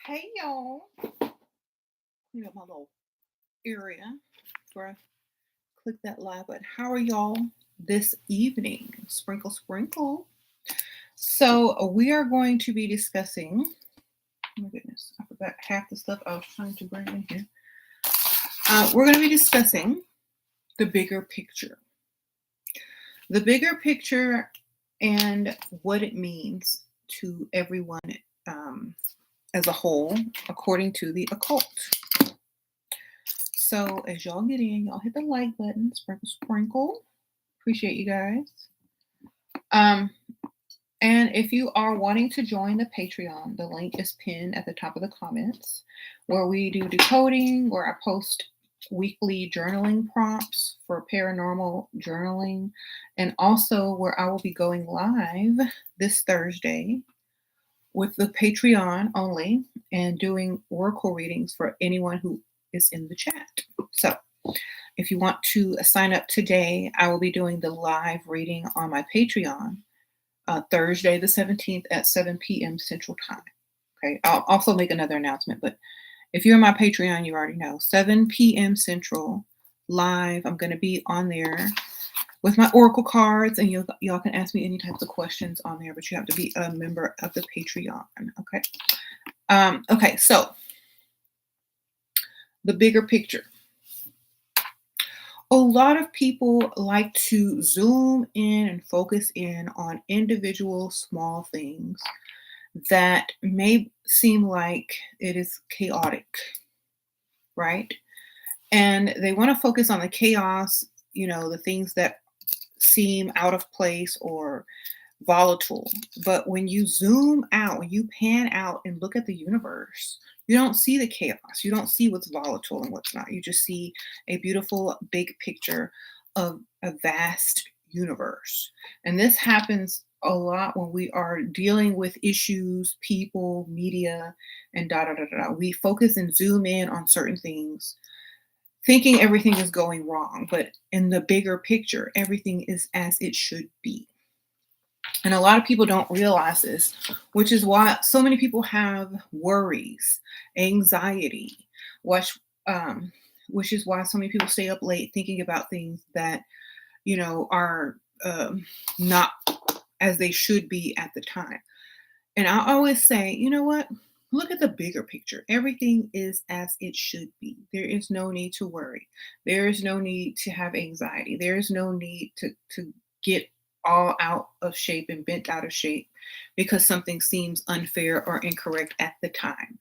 Hey y'all. Clean up my little area before I click that live button. How are y'all this evening? Sprinkle, sprinkle. So we are going to be discussing. Oh my goodness, I forgot half the stuff I was trying to bring in here. We're going to be discussing the bigger picture. The bigger picture and what it means to everyone as a whole, according to the occult. So as y'all get in, y'all hit the like button, sprinkle, sprinkle. Appreciate you guys. And if you are wanting to join the Patreon, the link is pinned at the top of the comments, where we do decoding, where I post weekly journaling prompts for paranormal journaling, and also where I will be going live this Thursday with the Patreon only and doing oracle readings for anyone who is in the chat. So if you want to sign up today, I will be doing the live reading on my Patreon Thursday the 17th at 7 p.m. Central Time. Okay, I'll also make another announcement, but if you're on my Patreon, you already know. 7 p.m. Central live. I'm going to be on there with my oracle cards, and y'all can ask me any types of questions on there, but you have to be a member of the Patreon. Okay. Okay, so the bigger picture. A lot of people like to zoom in and focus in on individual small things that may seem like it is chaotic, right? And they want to focus on the chaos, the things that seem out of place or volatile. But when you zoom out, when you pan out and look at the universe, you don't see the chaos. You don't see what's volatile and what's not. You just see a beautiful big picture of a vast universe. And this happens a lot when we are dealing with issues, people, media, and da da da da. We focus and zoom in on certain things, thinking everything is going wrong. But in the bigger picture, everything is as it should be. And a lot of people don't realize this, which is why so many people have worries, anxiety, which is why so many people stay up late thinking about things that, are not as they should be at the time. And I always say, you know what? Look at the bigger picture. Everything is as it should be. There is no need to worry. There is no need to have anxiety. There is no need to get all out of shape and bent out of shape because something seems unfair or incorrect at the time.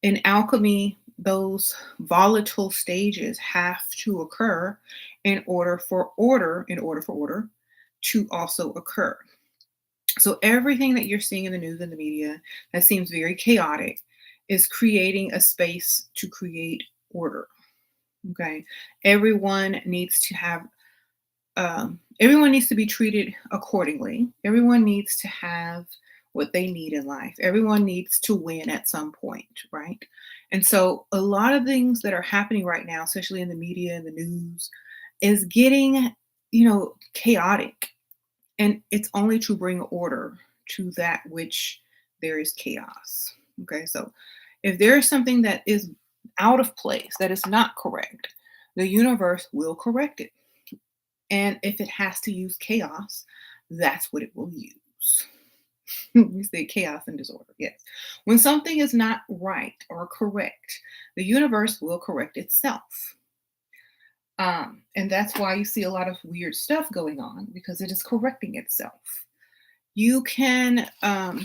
In alchemy, those volatile stages have to occur in order for order to also occur. So everything that you're seeing in the news and the media that seems very chaotic is creating a space to create order. Okay. Everyone needs to be treated accordingly. Everyone needs to have what they need in life. Everyone needs to win at some point, right? And so a lot of things that are happening right now, especially in the media and the news, is getting, chaotic. And it's only to bring order to that which there is chaos. Okay, so if there is something that is out of place, that is not correct, the universe will correct it. And if it has to use chaos, that's what it will use. We say chaos and disorder. Yes. When something is not right or correct, the universe will correct itself. And that's why you see a lot of weird stuff going on, because it is correcting itself. You can, and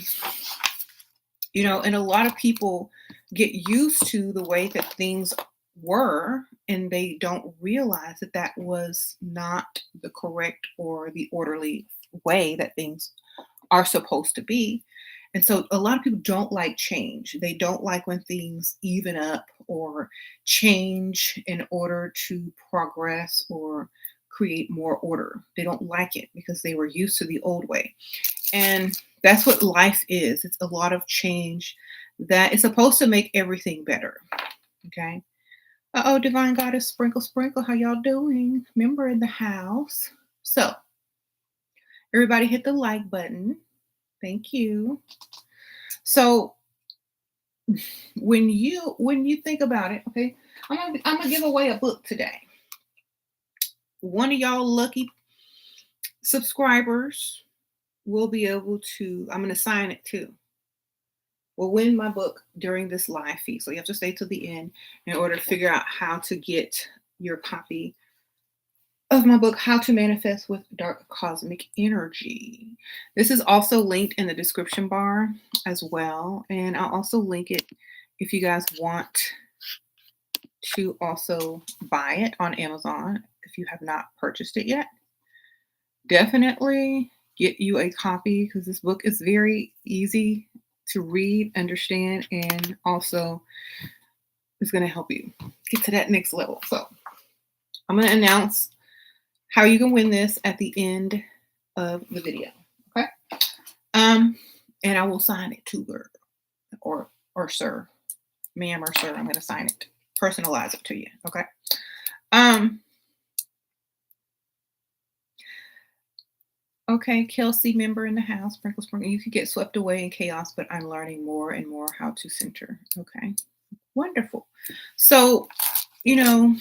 a lot of people get used to the way that things were, and they don't realize that that was not the correct or the orderly way that things are supposed to be. And so a lot of people don't like change. They don't like when things even up or change in order to progress or create more order. They don't like it because they were used to the old way. And that's what life is. It's a lot of change that is supposed to make everything better. Okay. Uh-oh, Divine Goddess, sprinkle, sprinkle. How y'all doing? Member in the house. So everybody hit the like button. Thank you. So When you think about it, okay, I'm gonna give away a book today. One of y'all lucky subscribers will be able to. I'm gonna sign it too. Will win my book during this live feed. So you have to stay to the end in order to figure out how to get your copy of my book, How to Manifest with Dark Cosmic Energy. This is also linked in the description bar as well. And I'll also link it if you guys want to also buy it on Amazon if you have not purchased it yet. Definitely get you a copy because this book is very easy to read, understand, and also is going to help you get to that next level. So I'm going to announce how you can win this at the end of the video. Okay. And I will sign it to her or sir, ma'am or sir. I'm going to sign it, personalize it to you. Okay. Okay, Kelsey, member in the house, sprinkle, sprinkle. You could get swept away in chaos, but I'm learning more and more how to center. Okay, wonderful. So, you know,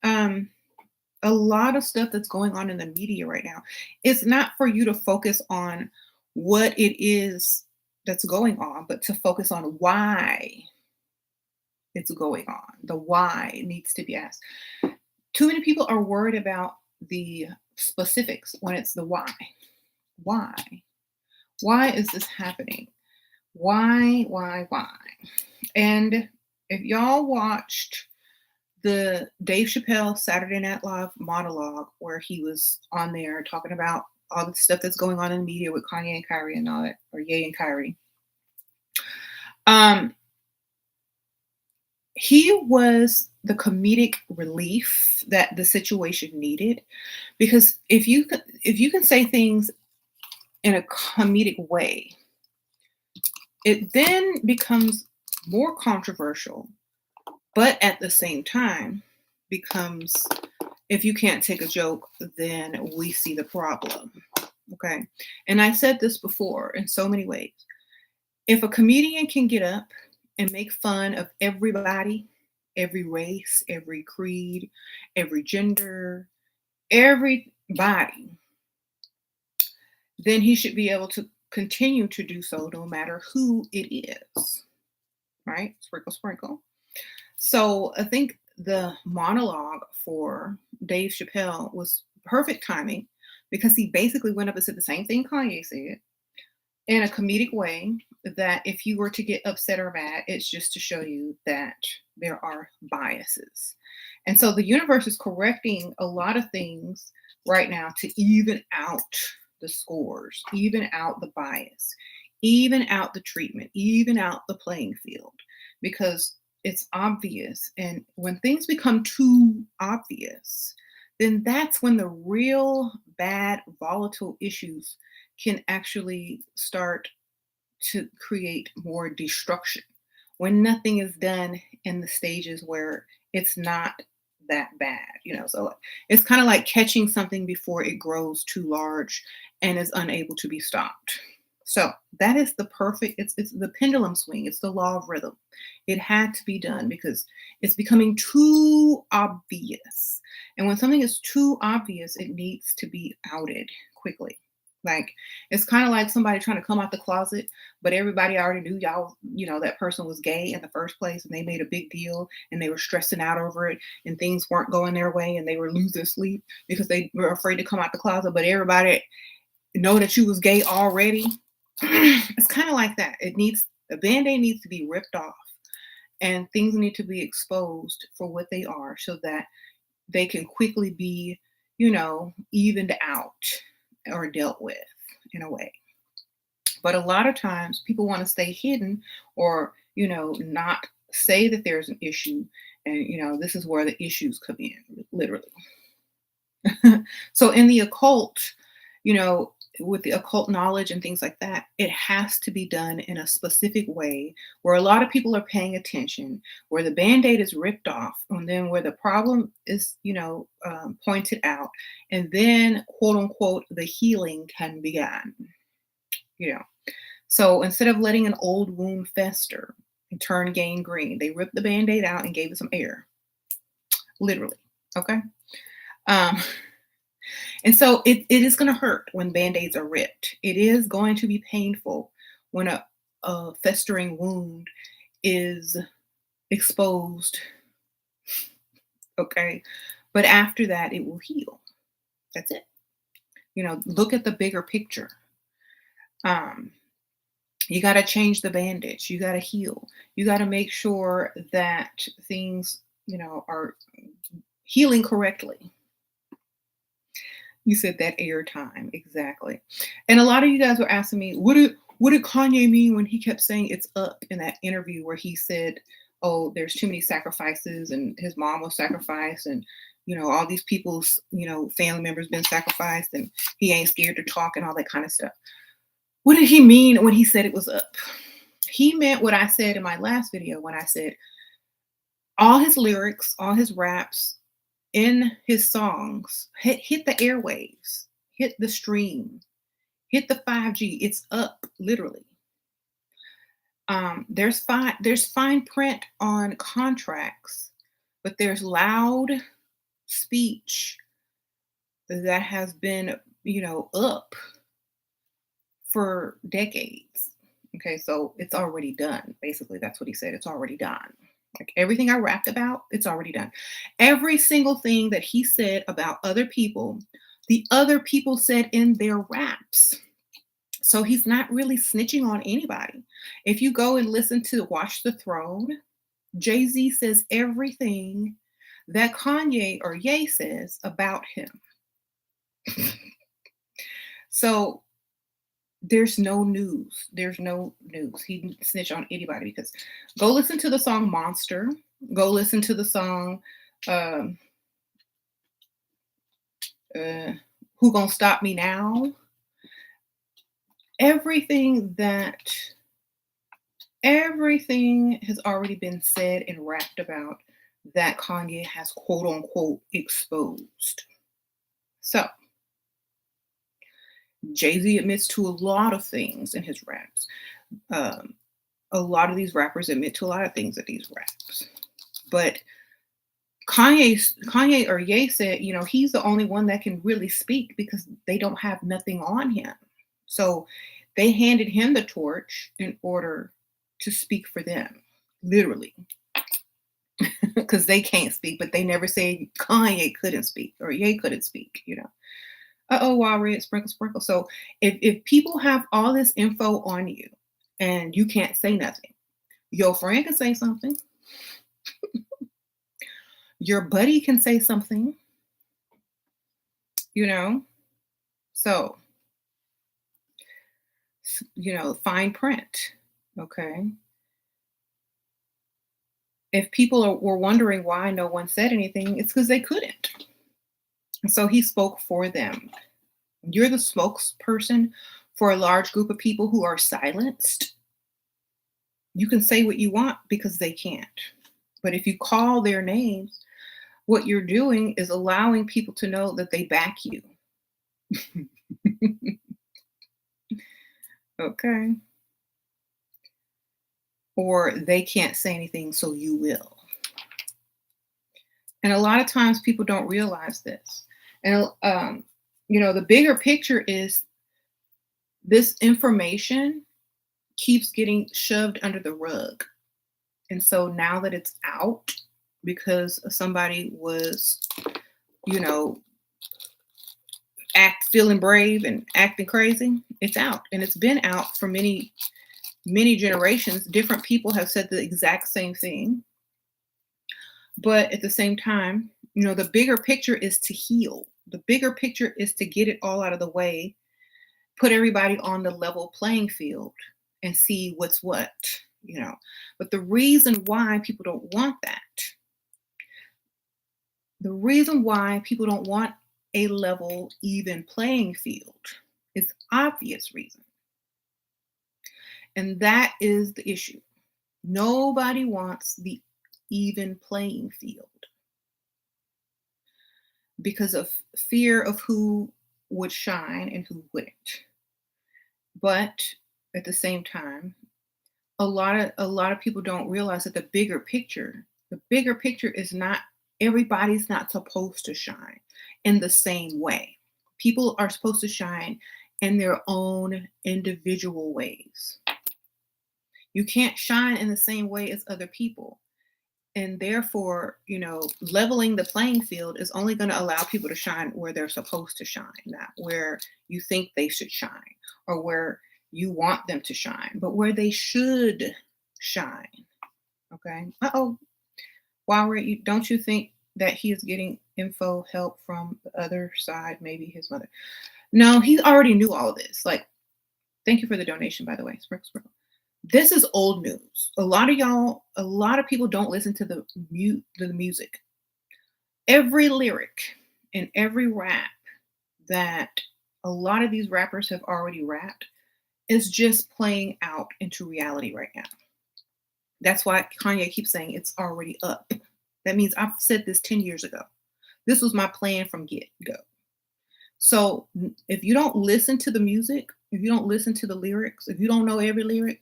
a lot of stuff that's going on in the media right now, it's not for you to focus on what it is that's going on, but to focus on why it's going on. The why needs to be asked. Too many people are worried about the specifics when it's the why. Why? Why is this happening? Why? And if y'all watched the Dave Chappelle Saturday Night Live monologue where he was on there talking about all the stuff that's going on in the media with Kanye and Kyrie and all that, or Ye and Kyrie, he was the comedic relief that the situation needed, because if you can say things in a comedic way, it then becomes more controversial, but at the same time becomes, if you can't take a joke, then we see the problem. Okay. And I said this before in so many ways. If a comedian can get up and make fun of everybody, every race, every creed, every gender, everybody, then he should be able to continue to do so no matter who it is. Right? Sprinkle, sprinkle. So I think the monologue for Dave Chappelle was perfect timing because he basically went up and said the same thing Kanye said in a comedic way, that if you were to get upset or mad, it's just to show you that there are biases. And so the universe is correcting a lot of things right now to even out the scores, even out the bias, even out the treatment, even out the playing field, because it's obvious. And when things become too obvious, then that's when the real bad, volatile issues can actually start to create more destruction, when nothing is done in the stages where it's not that bad. So it's kind of like catching something before it grows too large and is unable to be stopped. So that is the perfect, it's the pendulum swing. It's the law of rhythm. It had to be done because it's becoming too obvious. And when something is too obvious, it needs to be outed quickly. Like, it's kind of like somebody trying to come out the closet, but everybody already knew that person was gay in the first place, and they made a big deal and they were stressing out over it and things weren't going their way and they were losing sleep because they were afraid to come out the closet, but everybody know that you was gay already. It's kind of like that. The Band-Aid needs to be ripped off and things need to be exposed for what they are so that they can quickly be, evened out or dealt with in a way. But a lot of times people want to stay hidden or, not say that there's an issue. And, this is where the issues come in, literally. So in the occult, with the occult knowledge and things like that, it has to be done in a specific way where a lot of people are paying attention, where the Band-Aid is ripped off, and then where the problem is, pointed out, and then, quote unquote, the healing can begin. So instead of letting an old wound fester and turned gangrene. They ripped the band-aid out and gave it some air, literally. Okay. Um, and so it is going to hurt when band-aids are ripped. It is going to be painful when a festering wound is exposed. Okay. But after that, it will heal. That's it. Look at the bigger picture. Um, you got to change the bandage. You got to heal. You got to make sure that things, are healing correctly. You said that airtime, exactly. And a lot of you guys were asking me, what did Kanye mean when he kept saying it's up in that interview where he said, "Oh, there's too many sacrifices, and his mom was sacrificed, and all these people's family members been sacrificed, and he ain't scared to talk and all that kind of stuff." What did he mean when he said it was up? He meant what I said in my last video when I said all his lyrics, all his raps, in his songs hit the airwaves, hit the stream, hit the 5G. It's up, literally. There's fine print on contracts, but there's loud speech that has been, up for decades. Okay, so it's already done. Basically, that's what he said. It's already done. Like everything I rapped about, it's already done. Every single thing that he said about other people, the other people said in their raps. So he's not really snitching on anybody. If you go and listen to Watch the Throne, Jay-Z says everything that Kanye or Ye says about him. So there's no news. There's no news. He didn't snitch on anybody because go listen to the song Monster. Go listen to the song Who Gonna Stop Me Now? Everything has already been said and rapped about that Kanye has quote unquote exposed. So Jay-Z admits to a lot of things in his raps. A lot of these rappers admit to a lot of things in these raps. But Kanye or Ye said, he's the only one that can really speak because they don't have nothing on him. So they handed him the torch in order to speak for them, literally. Because they can't speak, but they never say Kanye couldn't speak or Ye couldn't speak, Wild red, sprinkle, sprinkle. So if people have all this info on you and you can't say nothing, your friend can say something. Your buddy can say something, So, fine print. Okay. If people were wondering why no one said anything, it's because they couldn't. And so he spoke for them. You're the spokesperson for a large group of people who are silenced. You can say what you want because they can't. But if you call their names, what you're doing is allowing people to know that they back you. Okay. Or they can't say anything, so you will. And a lot of times people don't realize this. And, the bigger picture is this information keeps getting shoved under the rug. And so now that it's out because somebody was, feeling brave and acting crazy, it's out. And it's been out for many, many generations. Different people have said the exact same thing. But at the same time, the bigger picture is to heal. The bigger picture is to get it all out of the way, put everybody on the level playing field and see what's what, But the reason why people don't want that, the reason why people don't want a level, even playing field is obvious reason. And that is the issue. Nobody wants the even playing field because of fear of who would shine and who wouldn't. But at the same time, a lot of people don't realize that the bigger picture is not everybody's not supposed to shine in the same way. People are supposed to shine in their own individual ways. You can't shine in the same way as other people. And therefore, leveling the playing field is only going to allow people to shine where they're supposed to shine, not where you think they should shine or where you want them to shine, but where they should shine. Okay. Uh-oh. While we're at you, don't you think that he is getting help from the other side, maybe his mother? No, he already knew all of this. Like, thank you for the donation, by the way. Sprinkle, sprinkle. This is old news. A lot of people don't listen to the music. Every lyric and every rap that a lot of these rappers have already rapped is just playing out into reality right now. That's why Kanye keeps saying it's already up. That means I've said this 10 years ago. This was my plan from get go. So if you don't listen to the music, if you don't listen to the lyrics, if you don't know every lyric,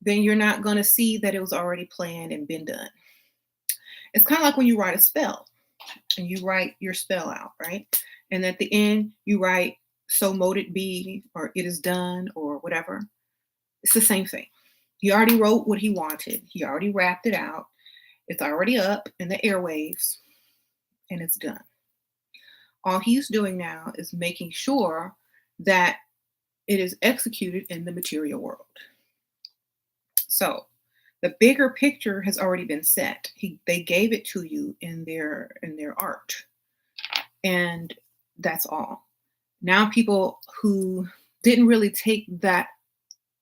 then you're not going to see that it was already planned and been done. It's kind of like when you write a spell and you write your spell out, right? And at the end, you write, so mote it be, or it is done, or whatever. It's the same thing. He already wrote what he wanted. He already wrapped it out. It's already up in the airwaves, and it's done. All he's doing now is making sure that it is executed in the material world. So the bigger picture has already been set. They gave it to you in their art. And that's all. Now people who didn't really take that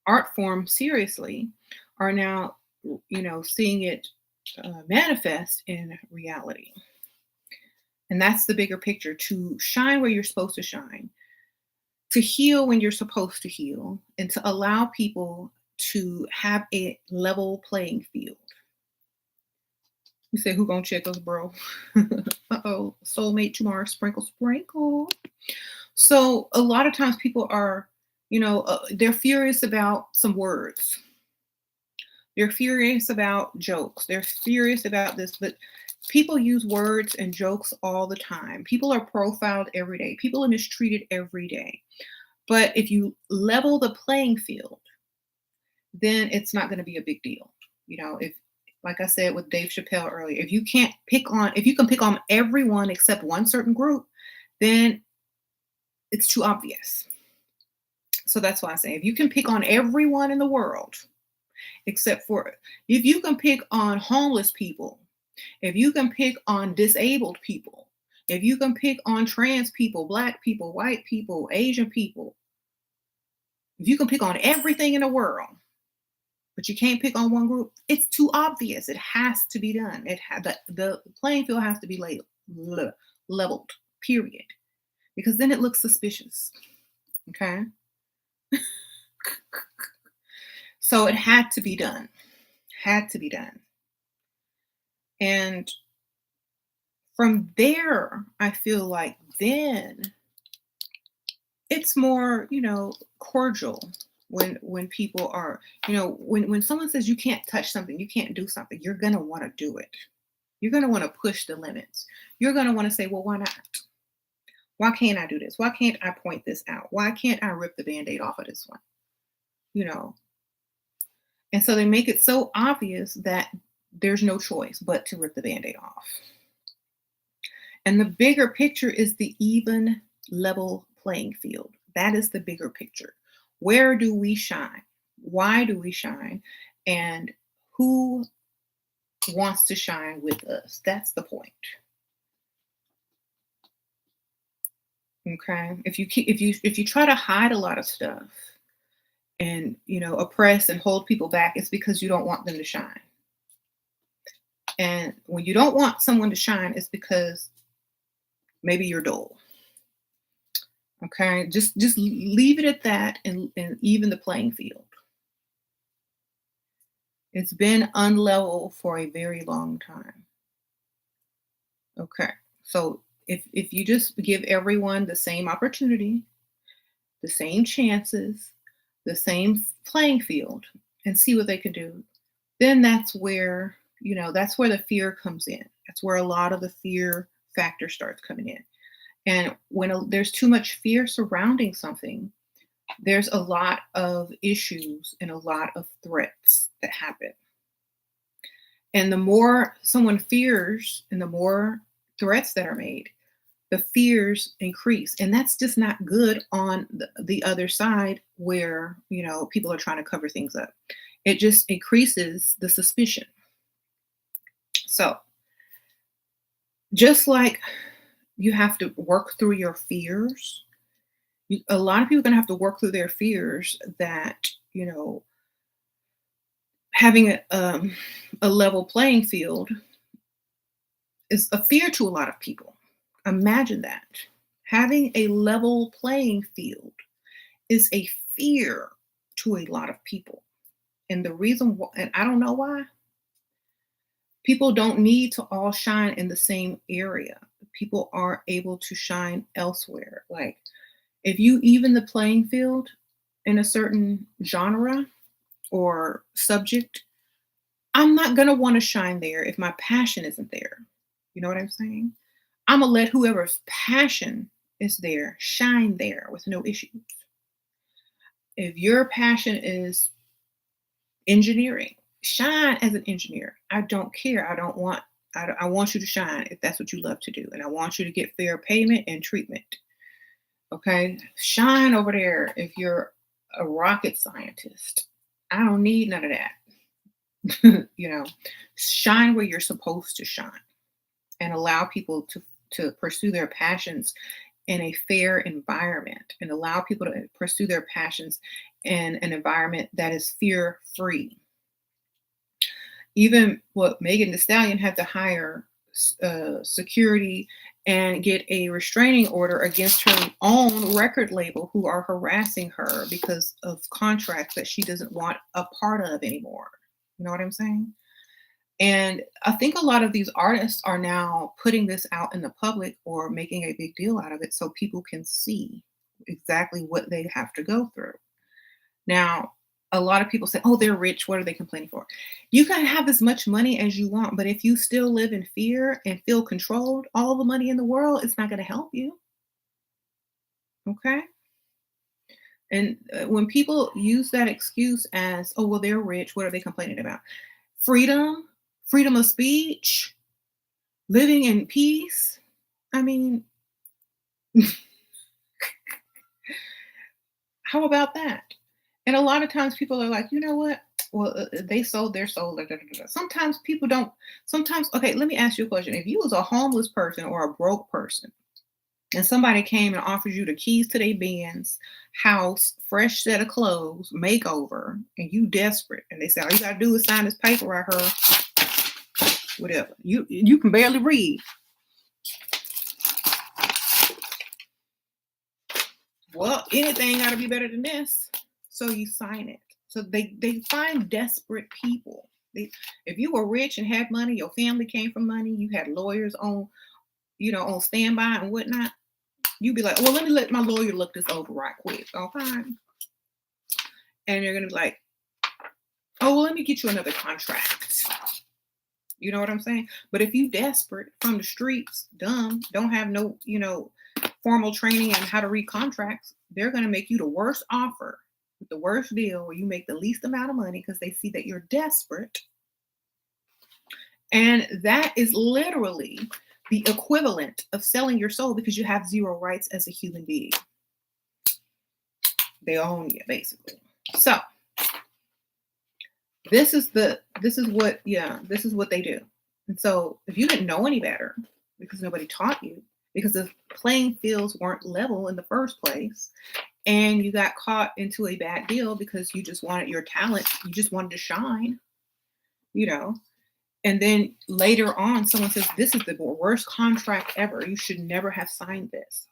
art form seriously are now, seeing it manifest in reality. And that's the bigger picture: to shine where you're supposed to shine, to heal when you're supposed to heal, and to allow people to have a level playing field. You say, who gonna check us, bro? Uh-oh, soulmate tomorrow, sprinkle, sprinkle. So a lot of times people are, they're furious about some words. They're furious about jokes. They're furious about this, but people use words and jokes all the time. People are profiled every day. People are mistreated every day. But if you level the playing field, then it's not going to be a big deal. If, like I said with Dave Chappelle earlier, if you can pick on everyone except one certain group, then it's too obvious. So that's why I say, if you can pick on everyone in the world, except for, if you can pick on homeless people, if you can pick on disabled people, if you can pick on trans people, Black people, white people, Asian people, if you can pick on everything in the world, but you can't pick on one group, it's too obvious. It has to be done. The playing field has to be leveled, period. Because then it looks suspicious. Okay? So it had to be done. Had to be done. And from there, I feel like then it's more, cordial when people are, when someone says you can't touch something, you can't do something, you're going to want to do it. You're going to want to push the limits. You're going to want to say, well, why not? Why can't I do this? Why can't I point this out? Why can't I rip the Band-Aid off of this one? And so they make it so obvious that there's no choice but to rip the Band-Aid off. And the bigger picture is the even level playing field. That is the bigger picture. Where do we shine? Why do we shine? And who wants to shine with us? That's the point. Okay. If you try to hide a lot of stuff and oppress and hold people back, it's because you don't want them to shine. And when you don't want someone to shine, it's because maybe you're dull. Okay, just leave it at that and even the playing field. It's been unlevel for a very long time. Okay, so if you just give everyone the same opportunity, the same chances, the same playing field, and see what they can do. Then that's where, that's where the fear comes in. That's where a lot of the fear factor starts coming in. And when there's too much fear surrounding something, there's a lot of issues and a lot of threats that happen. And the more someone fears and the more threats that are made, the fears increase. And that's just not good on the other side where, people are trying to cover things up. It just increases the suspicion. So, just like you have to work through your fears, a lot of people are going to have to work through their fears that, having a level playing field is a fear to a lot of people. Imagine that. Having a level playing field is a fear to a lot of people. And the reason why, and I don't know why, people don't need to all shine in the same area. People are able to shine elsewhere. Like, if you even the playing field in a certain genre or subject, I'm not going to want to shine there if my passion isn't there. You know what I'm saying? I'm going to let whoever's passion is there shine there with no issues. If your passion is engineering, shine as an engineer. I don't care. I want you to shine if that's what you love to do. And I want you to get fair payment and treatment. Okay? Shine over there if you're a rocket scientist. I don't need none of that. Shine where you're supposed to shine and allow people to pursue their passions in a fair environment, and allow people to pursue their passions in an environment that is fear-free. Even what Megan Thee Stallion had to hire security and get a restraining order against her own record label who are harassing her because of contracts that she doesn't want a part of anymore. You know what I'm saying? And I think a lot of these artists are now putting this out in the public or making a big deal out of it so people can see exactly what they have to go through. Now, a lot of people say, oh, they're rich. What are they complaining for? You can have as much money as you want, but if you still live in fear and feel controlled, all the money in the world is not going to help you. Okay? And when people use that excuse as, oh, well, they're rich. What are they complaining about? Freedom of speech, living in peace. I mean, how about that? And a lot of times people are like, you know what? Well, they sold their soul. Da, da, da, da. Sometimes people don't. Sometimes, okay, let me ask you a question. If you was a homeless person or a broke person, and somebody came and offered you the keys to their Benz, house, fresh set of clothes, makeover, and you desperate, and they say, all you gotta do is sign this paper right here. Whatever. You can barely read. Well, anything got to be better than this. So you sign it. So they find desperate people. If you were rich and had money, your family came from money, you had lawyers on standby and whatnot, you'd be like, well, let me let my lawyer look this over right quick. Okay. And you're going to be like, oh, well, let me get you another contract. You know what I'm saying? But if you desperate from the streets, dumb, don't have no, formal training on how to read contracts, they're going to make you the worst offer with the worst deal where you make the least amount of money because they see that you're desperate. And that is literally the equivalent of selling your soul because you have zero rights as a human being. They own you, basically. So this is what they do. And so if you didn't know any better because nobody taught you, because the playing fields weren't level in the first place, and you got caught into a bad deal because you just wanted your talent, you just wanted to shine, and then later on someone says, this is the worst contract ever, you should never have signed this,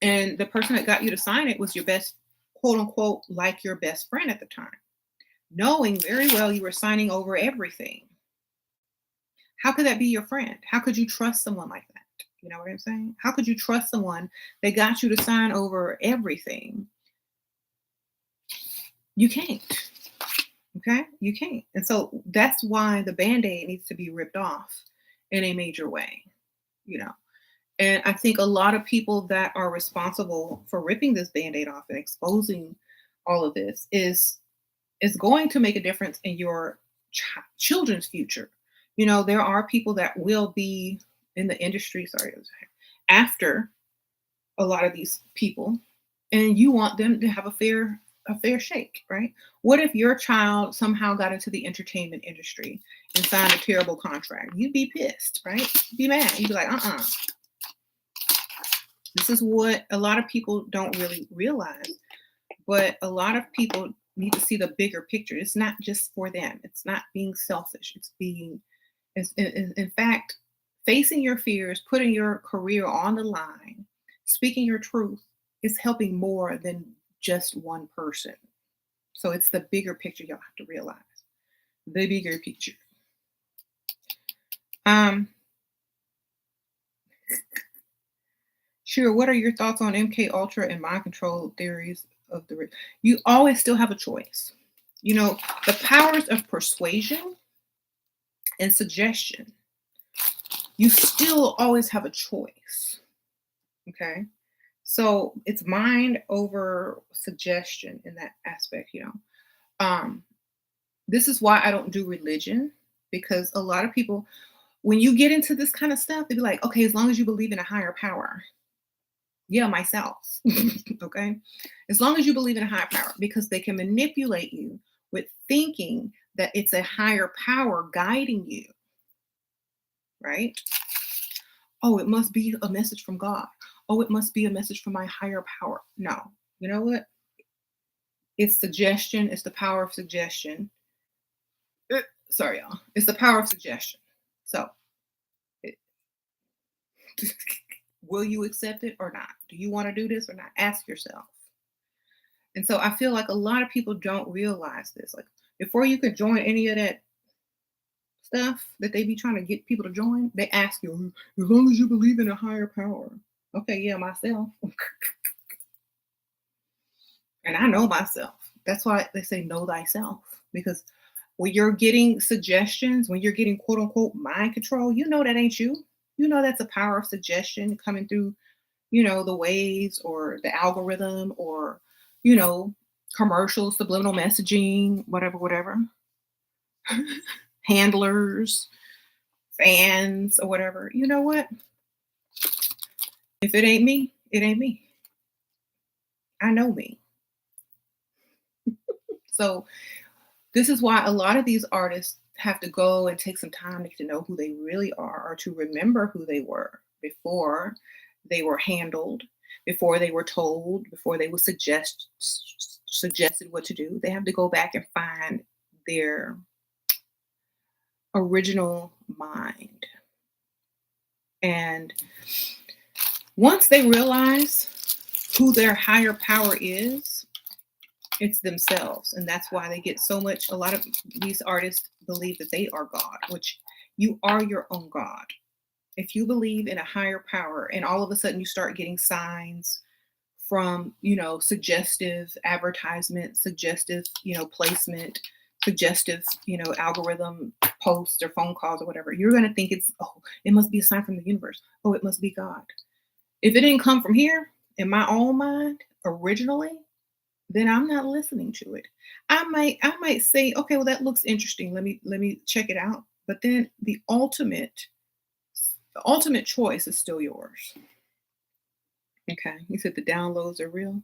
and the person that got you to sign it was your best, quote unquote, like your best friend at the time, knowing very well you were signing over everything. How could that be your friend? How could you trust someone like that? You know what I'm saying? How could you trust someone that got you to sign over everything You can't. Okay? You can't. And so that's why the band-aid needs to be ripped off in a major way, you know. And I think a lot of people that are responsible for ripping this band-aid off and exposing all of this is going to make a difference in your children's future. You know, there are people that will be in the industry, sorry, after a lot of these people, and you want them to have a fair shake, right? What if your child somehow got into the entertainment industry and signed a terrible contract? You'd be pissed, right? You'd be mad. You'd be like, This is what a lot of people don't really realize, but a lot of people need to see the bigger picture. It's not just for them. It's not being selfish. In fact, facing your fears, putting your career on the line, speaking your truth is helping more than just one person. So it's the bigger picture y'all have to realize. The bigger picture. Sure, what are your thoughts on MK Ultra and mind control theories of the rich? You always still have a choice. You know, the powers of persuasion and suggestion, you still always have a choice. Okay. So it's mind over suggestion in that aspect, you know. This is why I don't do religion, because a lot of people, when you get into this kind of stuff, they be like, okay, as long as you believe in a higher power. Yeah, myself. Okay. As long as you believe in a higher power, because they can manipulate you with thinking that it's a higher power guiding you, right? Oh, it must be a message from God. Oh, it must be a message from my higher power. No, you know what? It's suggestion. It's the power of suggestion. Sorry, y'all. It's the power of suggestion. So, it, will you accept it or not? Do you want to do this or not? Ask yourself. And so I feel like a lot of people don't realize this. Like, before you could join any of that stuff that they be trying to get people to join, they ask you, as long as you believe in a higher power. Okay, yeah, myself. And I know myself. That's why they say know thyself. Because when you're getting suggestions, when you're getting quote unquote mind control, you know that ain't you. You know that's a power of suggestion coming through, the waves or the algorithm or, you know, commercials, subliminal messaging, whatever. Handlers, fans, or whatever. You know what? If it ain't me, it ain't me. I know me. So this is why a lot of these artists have to go and take some time to get to know who they really are or to remember who they were before they were handled, before they were told, before they were suggested what to do. They have to go back and find their original mind. And once they realize who their higher power is, it's themselves. And that's why they get so much. A lot of these artists believe that they are God, which you are your own God. If you believe in a higher power and all of a sudden you start getting signs from, suggestive advertisement, suggestive, placement, suggestive, algorithm posts or phone calls or whatever, you're going to think it must be a sign from the universe. Oh, it must be God. If it didn't come from here in my own mind originally, then I'm not listening to it. I might say, okay, well, that looks interesting. Let me check it out. But then the ultimate choice is still yours. Okay. You said the downloads are real.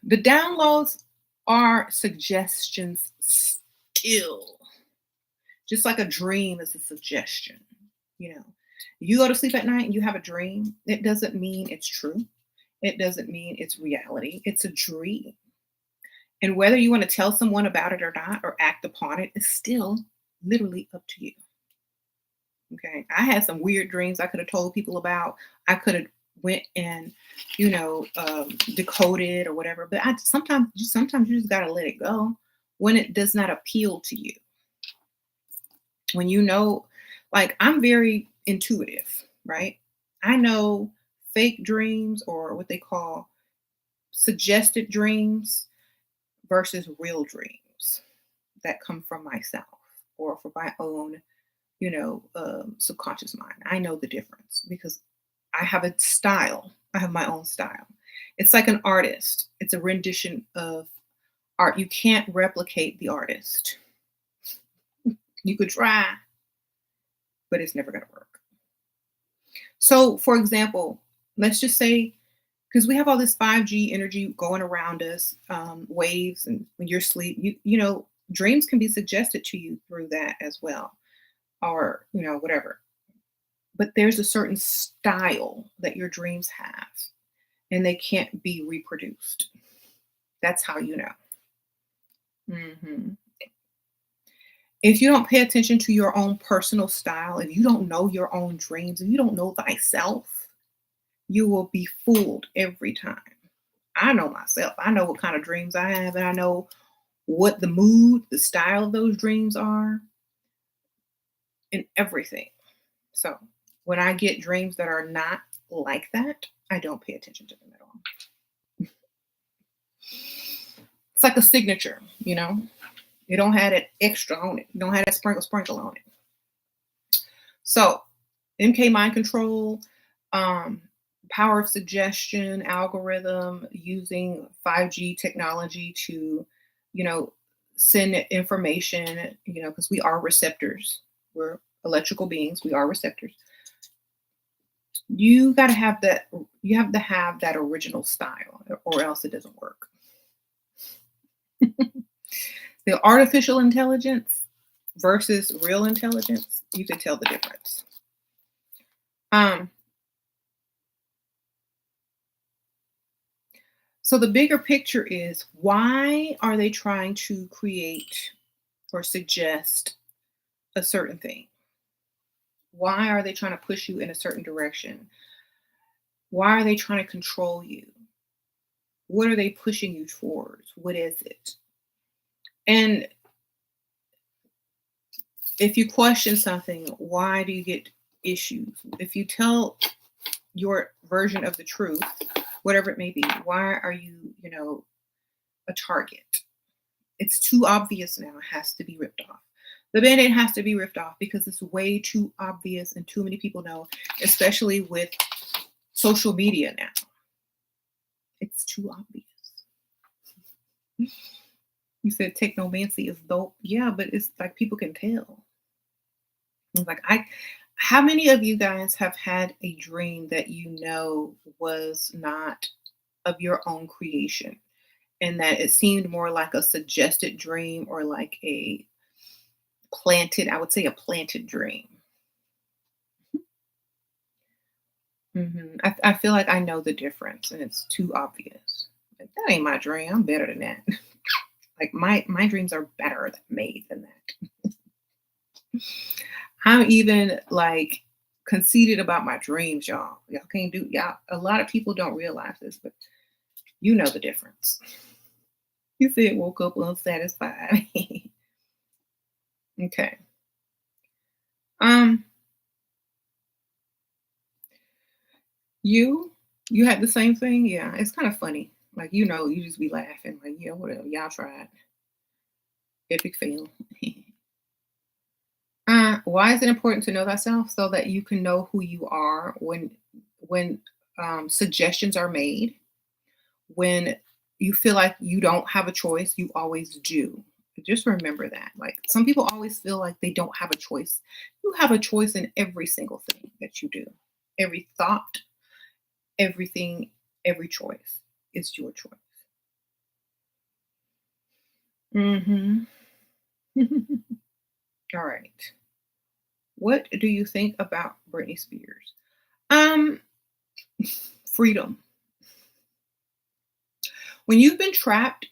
The downloads are suggestions still. Just like a dream is a suggestion. You go to sleep at night and you have a dream. It doesn't mean it's true. It doesn't mean it's reality. It's a dream. And whether you want to tell someone about it or not, or act upon it, is still literally up to you. Okay. I had some weird dreams I could have told people about. I could have went and, decoded or whatever. But sometimes you just got to let it go when it does not appeal to you. When like I'm very intuitive, right? I know fake dreams or what they call suggested dreams versus real dreams that come from myself or from my own, subconscious mind. I know the difference because I have a style. I have my own style. It's like an artist. It's a rendition of art. You can't replicate the artist. You could try, but it's never going to work. So, for example, let's just say, because we have all this 5G energy going around us, waves, and when you're asleep, dreams can be suggested to you through that as well, or whatever. But there's a certain style that your dreams have, and they can't be reproduced. That's how you know. hmm If you don't pay attention to your own personal style, if you don't know your own dreams, if you don't know thyself, you will be fooled every time. I know myself. I know what kind of dreams I have, and I know what the mood, the style of those dreams are, and everything. So when I get dreams that are not like that, I don't pay attention to them at all. It's like a signature, you know? You don't have that extra on it. You don't have that sprinkle on it. So MK mind control, um, power of suggestion, algorithm, using 5G technology to, you know, send information, because we are receptors. We're electrical beings. We are receptors. You got to have that. You have to have that original style, or else it doesn't work. The artificial intelligence versus real intelligence, you can tell the difference. Um, so the bigger picture is, why are they trying to create or suggest a certain thing? Why are they trying to push you in a certain direction? Why are they trying to control you? What are they pushing you towards? What is it? And if you question something, why do you get issues? If you tell your version of the truth, whatever it may be, why are you, a target? It's too obvious now. It has to be ripped off. The band-aid has to be ripped off because it's way too obvious and too many people know, especially with social media now. It's too obvious. You said technomancy is dope. Yeah, but it's like people can tell. It's like how many of you guys have had a dream that was not of your own creation, and that it seemed more like a suggested dream or like I would say a planted dream. I feel like I know the difference, and it's too obvious. Like, that ain't my dream. I'm better than that. Like my dreams are better made than that. I'm even like conceited about my dreams, y'all. Y'all can't do y'all. A lot of people don't realize this, but you know the difference. You said woke up unsatisfied. Okay. Um, you you had the same thing? Yeah, it's kind of funny. Like, you just be laughing, like, yeah, whatever. Y'all tried. Epic fail. Why is it important to know thyself? So that you can know who you are when suggestions are made. When you feel like you don't have a choice, you always do. Just remember that. Like, some people always feel like they don't have a choice. You have a choice in every single thing that you do. Every thought, everything, every choice is your choice. hmm All right. What do you think about Britney Spears? Um, Freedom. When you've been trapped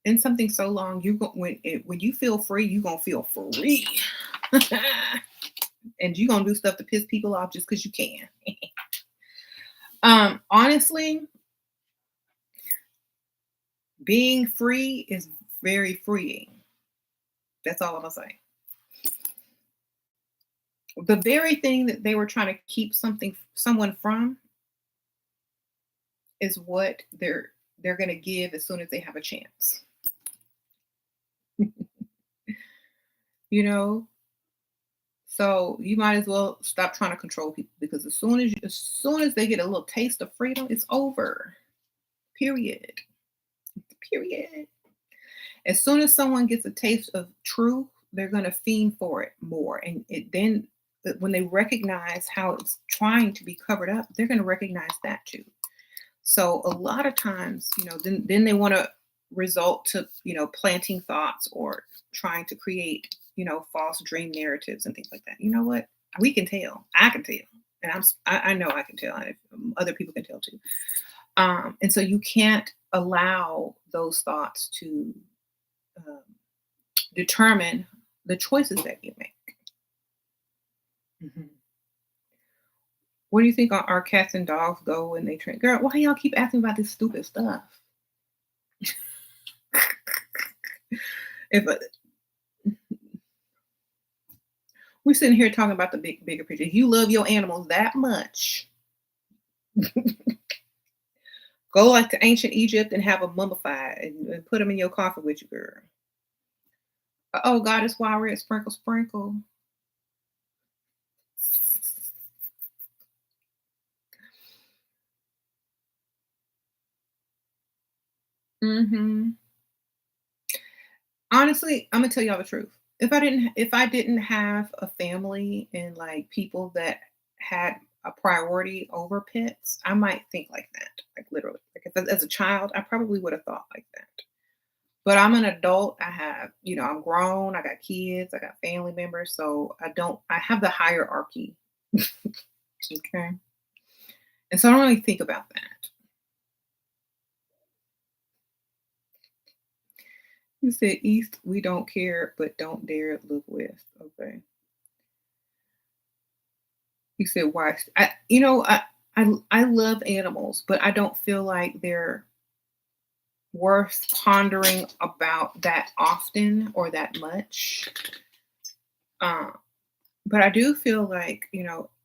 in something so long, when you feel free, you're gonna feel free. And you're gonna do stuff to piss people off just because you can. Honestly, being free is very freeing. That's all I'm gonna say. The very thing that they were trying to keep someone from is what they're gonna give as soon as they have a chance. you know? So you might as well stop trying to control people because as soon as they get a little taste of freedom, it's over. Period. Period. As soon as someone gets a taste of truth, they're going to fiend for it more. And then when they recognize how it's trying to be covered up, they're going to recognize that too. So a lot of times, then they want to result to, planting thoughts or trying to create, false dream narratives and things like that. You know what? We can tell. I can tell. And I know I can tell. And other people can tell too. And so you can't allow those thoughts to um, determine the choices that you make. Mhm. Where do you think our cats and dogs go when they train? Girl, why y'all keep asking about this stupid stuff? If we're sitting here talking about the bigger picture, if you love your animals that much, go like to ancient Egypt and have them mummified and put them in your coffin with you, girl. Oh, God, it's why red sprinkle sprinkle. Hmm. Honestly, I'm gonna tell y'all the truth. If I didn't have a family and like people that had a priority over pets, I might think like that. Like literally. Like if as a child, I probably would have thought like that. But I'm an adult. I'm grown. I got kids. I got family members. So I have the hierarchy. Okay. And so I don't really think about that. You said East, we don't care, but don't dare look West. Okay. You said why? I love animals, but I don't feel like they're worth pondering about that often or that much. Uh, but I do feel like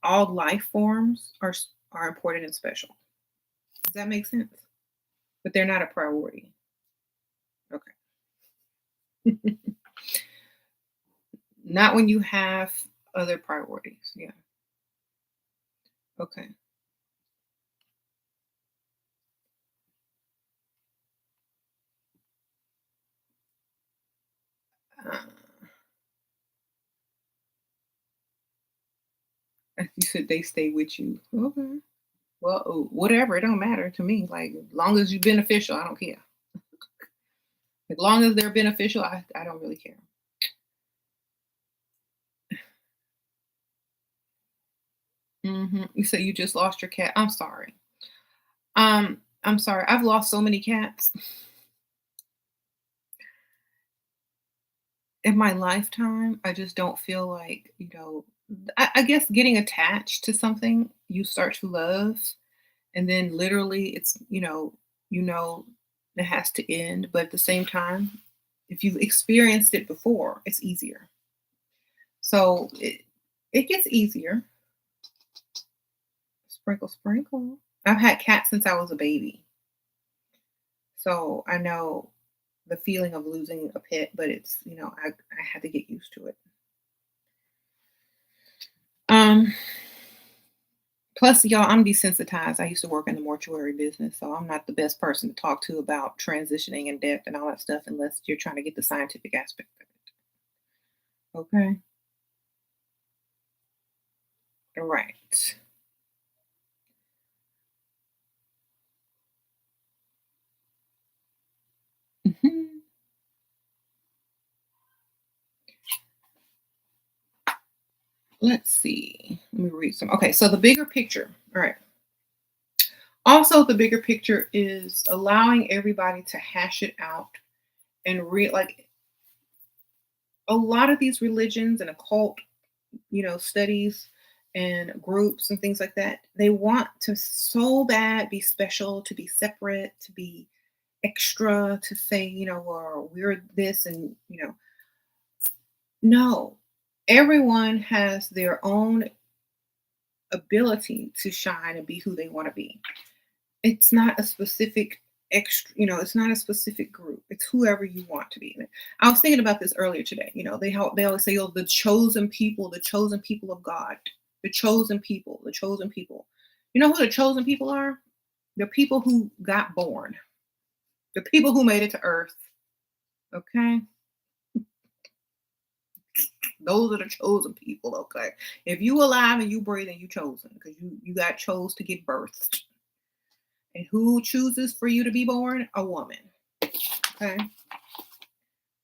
all life forms are important and special. Does that make sense? But they're not a priority. Okay. Not when you have other priorities. Yeah. Okay. Uh, you said they stay with you. Okay. Well, whatever. It don't matter to me. Like, as long as you're beneficial, I don't care. As long as they're beneficial, I don't really care. You said you just lost your cat. I'm sorry. I'm sorry. I've lost so many cats in my lifetime. I just don't feel like, I guess getting attached to something you start to love, and then literally it's, you know, it has to end. But at the same time, if you've experienced it before, it's easier. So it gets easier. Sprinkle, sprinkle. I've had cats since I was a baby. So I know the feeling of losing a pet, but I had to get used to it. Um, Plus, y'all, I'm desensitized. I used to work in the mortuary business, so I'm not the best person to talk to about transitioning and death and all that stuff unless you're trying to get the scientific aspect of it. Okay. All right. Mhm. Let's see. Let me read some. Okay, so the bigger picture. All right. Also, the bigger picture is allowing everybody to hash it out and like a lot of these religions and occult, studies and groups and things like that, they want to so bad be special, to be separate, to be extra, to say, or we're this and, no. Everyone has their own ability to shine and be who they want to be. It's not a specific extra, it's not a specific group. It's whoever you want to be. And I was thinking about this earlier today. They always say, "Oh, the chosen people of God, the chosen people, the chosen people." You know who the chosen people are? The people who got born, the people who made it to Earth. Okay, those are the chosen people. Okay, if you alive and you breathing, you chosen because you got chose to get birthed. And who chooses for you to be born? A woman. Okay.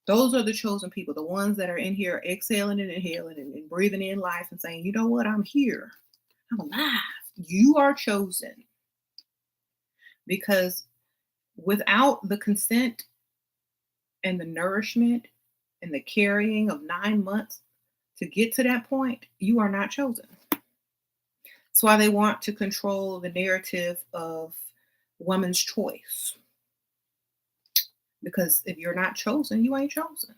Those are the chosen people, the ones that are in here exhaling and inhaling and breathing in life and saying, you know what, I'm here. I'm alive. You are chosen because without the consent and the nourishment and the carrying of 9 months to get to that point, you are not chosen. That's why they want to control the narrative of woman's choice. Because if you're not chosen, you ain't chosen.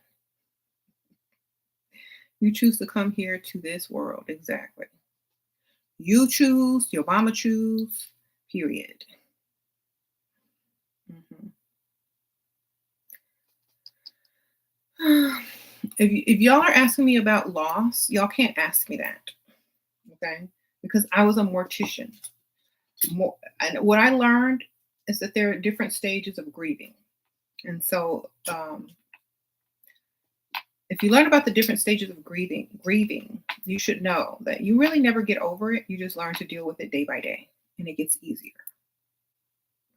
You choose to come here to this world. Exactly. You choose, your mama choose, period. Mhm. If y'all are asking me about loss, y'all can't ask me that, okay? Because I was a mortician. And what I learned is that there are different stages of grieving. And so, if you learn about the different stages of grieving, you should know that you really never get over it. You just learn to deal with it day by day, and it gets easier.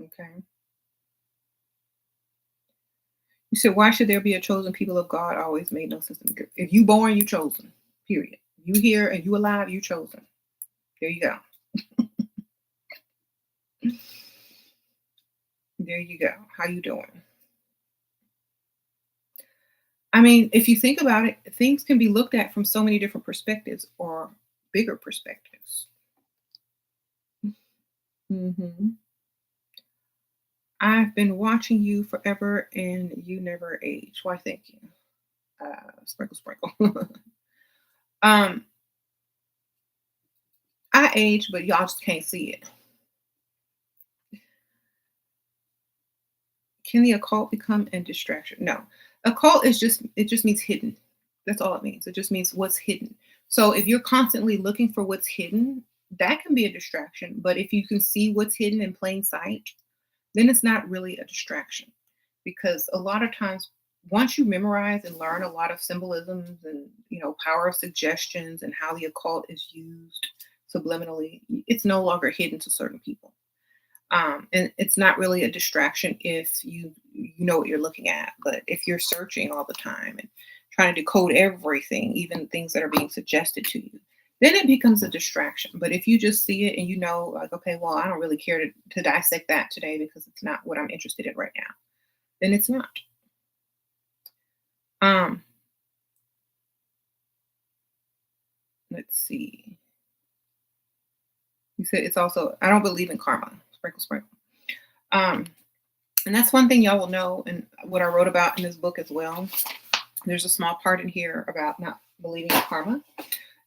Okay. You said, why should there be a chosen people of God? Always made no sense to me. If you born, you chosen. Period. You here and you alive, you chosen. There you go. There you go. How you doing? I mean, if you think about it, things can be looked at from so many different perspectives or bigger perspectives. Hmm. I've been watching you forever and you never age. Why, thank you. Sprinkle, sprinkle. um, I age, but y'all just can't see it. Can the occult become a distraction? No. Occult is just means hidden. That's all it means. It just means what's hidden. So if you're constantly looking for what's hidden, that can be a distraction. But if you can see what's hidden in plain sight, then it's not really a distraction. Because a lot of times once you memorize and learn a lot of symbolisms and power of suggestions and how the occult is used subliminally, it's no longer hidden to certain people. And it's not really a distraction if you know what you're looking at. But if you're searching all the time and trying to decode everything, even things that are being suggested to you, then it becomes a distraction. But if you just see it and like, okay, well, I don't really care to dissect that today because it's not what I'm interested in right now, then it's not. Um, let's see. You said it's also I don't believe in karma. Sprinkle, sprinkle. Um, and that's one thing y'all will know, and what I wrote about in this book as well. There's a small part in here about not believing in karma.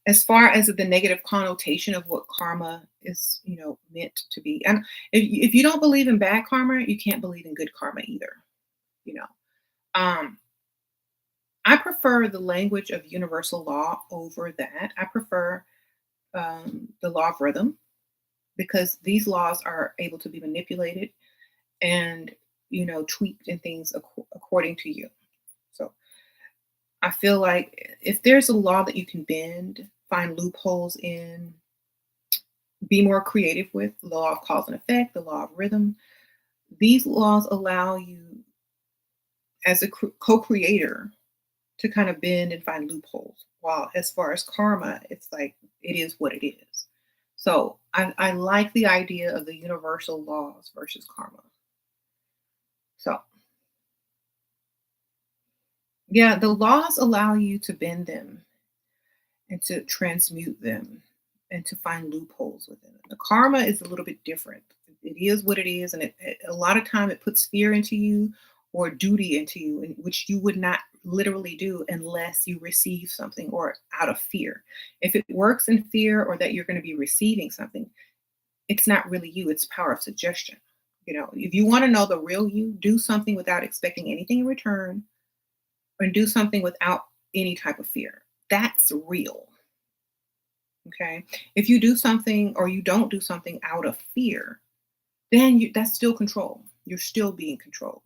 As far as the negative connotation of what karma is, meant to be. And if you don't believe in bad karma, you can't believe in good karma either. You know, um, I prefer the language of universal law over that. I prefer the law of rhythm because these laws are able to be manipulated and tweaked and things according to you. So I feel like if there's a law that you can bend, find loopholes in, be more creative with, the law of cause and effect, the law of rhythm, these laws allow you as a co-creator to kind of bend and find loopholes. While as far as karma, it's like it is what it is. So I like the idea of the universal laws versus karma. So yeah, the laws allow you to bend them and to transmute them and to find loopholes within it. The karma is a little bit different. It is what it is, and a lot of time it puts fear into you or duty into you, which you would not literally do unless you receive something or out of fear. If it works in fear or that you're going to be receiving something, it's not really you. It's power of suggestion. If you want to know the real you, do something without expecting anything in return, and do something without any type of fear. That's real. Okay. If you do something or you don't do something out of fear, then that's still control. You're still being controlled.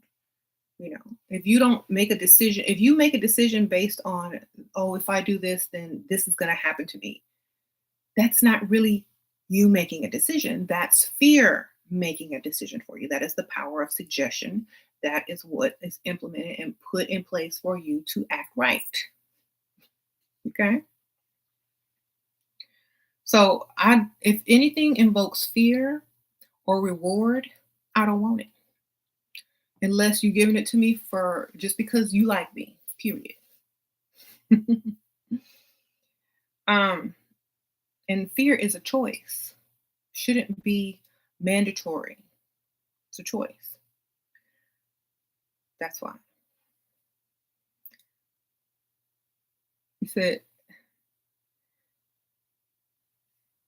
If you don't make a decision, if you make a decision based on, oh, if I do this, then this is going to happen to me, that's not really you making a decision. That's fear making a decision for you. That is the power of suggestion. That is what is implemented and put in place for you to act right. Okay. So if anything invokes fear or reward, I don't want it unless you're giving it to me for just because you like me. Period. um, and fear is a choice. Shouldn't be mandatory. It's a choice. That's why. You said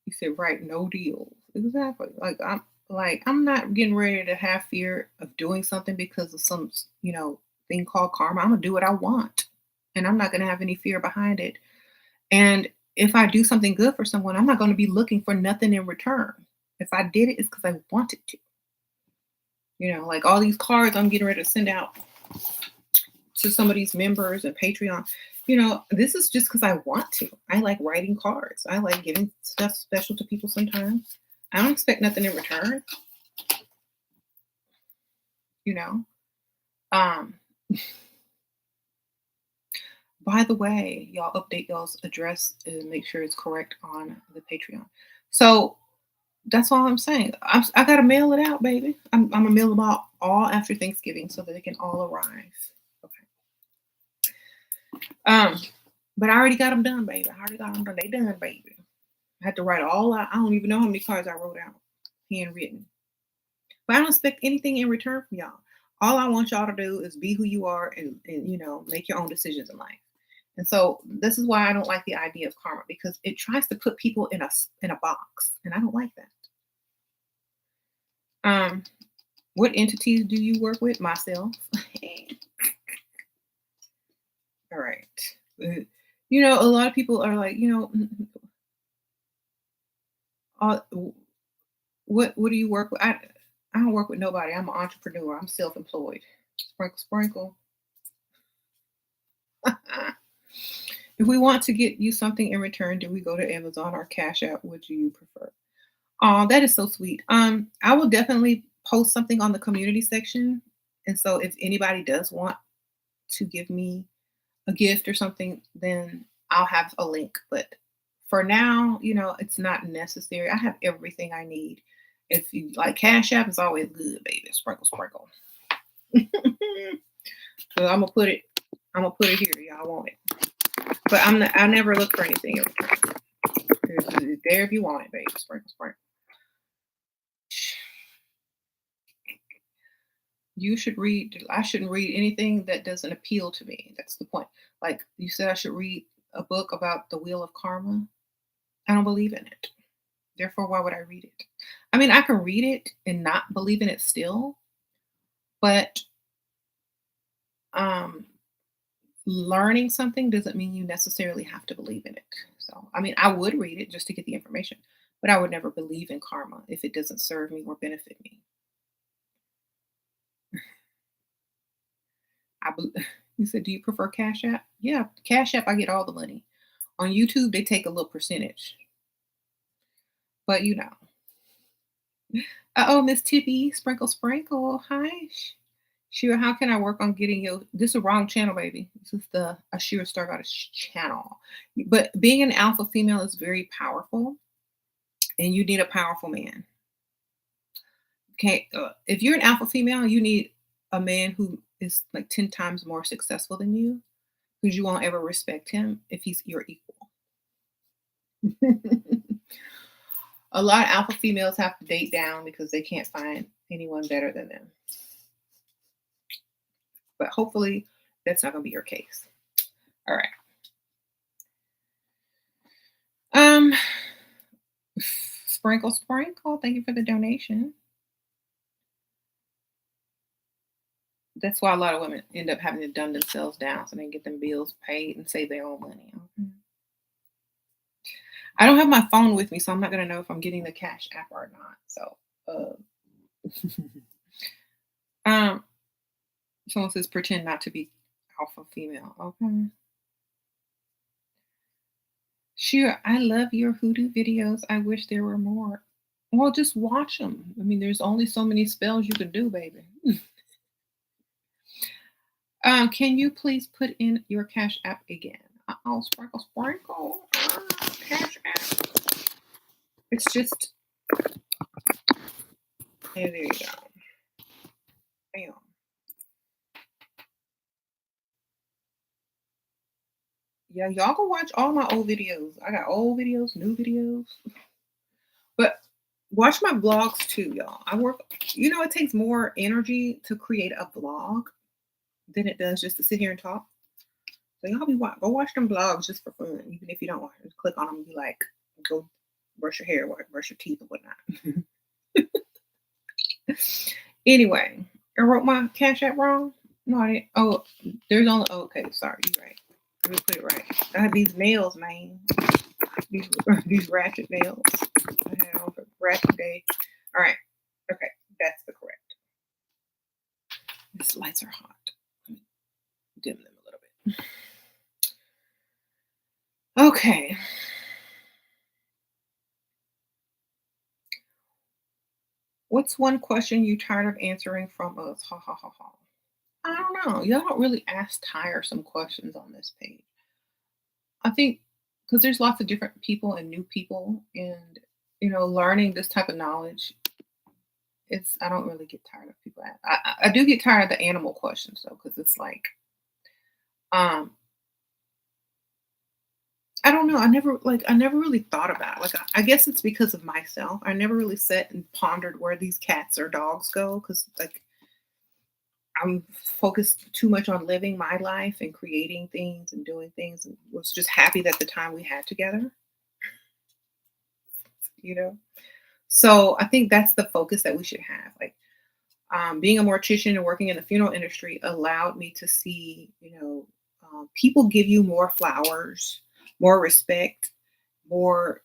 you said right, no deals. Exactly. I'm not getting ready to have fear of doing something because of some, thing called karma. I'm gonna do what I want. And I'm not gonna have any fear behind it. And if I do something good for someone, I'm not gonna be looking for nothing in return. If I did it, it's because I wanted to. Like all these cards I'm getting ready to send out to some of these members and Patreon. This is just because I want to. I like writing cards. I like giving stuff special to people sometimes. I don't expect nothing in return, you know. Um, by the way, y'all update y'all's address and make sure it's correct on the Patreon. So that's all I'm saying. I gotta mail it out, baby. I'm gonna mail them out all after Thanksgiving so that they can all arrive. Okay. Um, but I already got them done, baby. I already got them done. They done, baby. I had to write all out. I don't even know how many cards I wrote out, handwritten. But I don't expect anything in return from y'all. All I want y'all to do is be who you are and make your own decisions in life. And so this is why I don't like the idea of karma, because it tries to put people in a box, and I don't like that. What entities do you work with? Myself. All right. A lot of people are like, uh, what do you work with? I don't work with nobody. I'm an entrepreneur. I'm self-employed. Sprinkle, sprinkle. If we want to get you something in return, do we go to Amazon or Cash App? What do you prefer? Oh, that is so sweet. I will definitely post something on the community section. And so if anybody does want to give me a gift or something, then I'll have a link. But for now, it's not necessary. I have everything I need. If you like, Cash App is always good, baby. Sprinkle, sprinkle. So I'm gonna put it here. Y'all want it. But I never look for anything in return. It's there if you want it, baby. Sprinkle, sprinkle. I shouldn't read anything that doesn't appeal to me. That's the point. Like you said, I should read a book about the wheel of karma. I don't believe in it. Therefore, why would I read it? I mean, I can read it and not believe in it still, but um, learning something doesn't mean you necessarily have to believe in it. So, I mean, I would read it just to get the information, but I would never believe in karma if it doesn't serve me or benefit me. You said, do you prefer Cash App? Yeah, Cash App, I get all the money. On YouTube, they take a little percentage, but oh, Miss Tippy, sprinkle, sprinkle. Hi. Shira, how can I work on getting you? This is the wrong channel, baby. This is the Ashira Star Goddess channel. But being an alpha female is very powerful, and you need a powerful man. Okay, if you're an alpha female, you need a man who is like 10 times more successful than you, because you won't ever respect him if he's your equal. A lot of alpha females have to date down because they can't find anyone better than them. But hopefully that's not going to be your case. All right. Sprinkle, sprinkle. Thank you for the donation. That's why a lot of women end up having to dumb themselves down so they can get them bills paid and save their own money. Okay. I don't have my phone with me, so I'm not gonna know if I'm getting the Cash App or not. So, um, someone says pretend not to be alpha female. Okay. Sure, I love your hoodoo videos. I wish there were more. Well, just watch them. I mean, there's only so many spells you can do, baby. Can you please put in your Cash App again? Oh, sprinkle, sprinkle. Cash App. It's just, yeah, there you go. Bam. Yeah, y'all can watch all my old videos. I got old videos, new videos. But watch my vlogs too, y'all. It takes more energy to create a vlog than it does just to sit here and talk. So y'all go watch them vlogs just for fun. Even if you don't want to click on them, be like, go brush your hair, or brush your teeth, or whatnot. Anyway, I wrote my Cash App wrong. No, I didn't. Oh, there's only. Oh, okay, sorry, you're right. Let me put it right. I have these nails, man. These these ratchet nails. I had on for ratchet day. All right. Okay, that's the correct. These lights are hot. Let me dim them a little bit. Okay. What's one question you tired of answering from us? Ha ha ha ha. I don't know. Y'all don't really ask tiresome questions on this page. I think because there's lots of different people and new people, and learning this type of knowledge. I don't really get tired of people. I do get tired of the animal questions though, because it's like, um, I don't know. I never really thought about it. Like, I guess it's because of myself. I never really sat and pondered where these cats or dogs go, because like I'm focused too much on living my life and creating things and doing things, and was just happy that the time we had together. You know. So I think that's the focus that we should have. Like, being a mortician and working in the funeral industry allowed me to see, people give you more flowers, more respect, more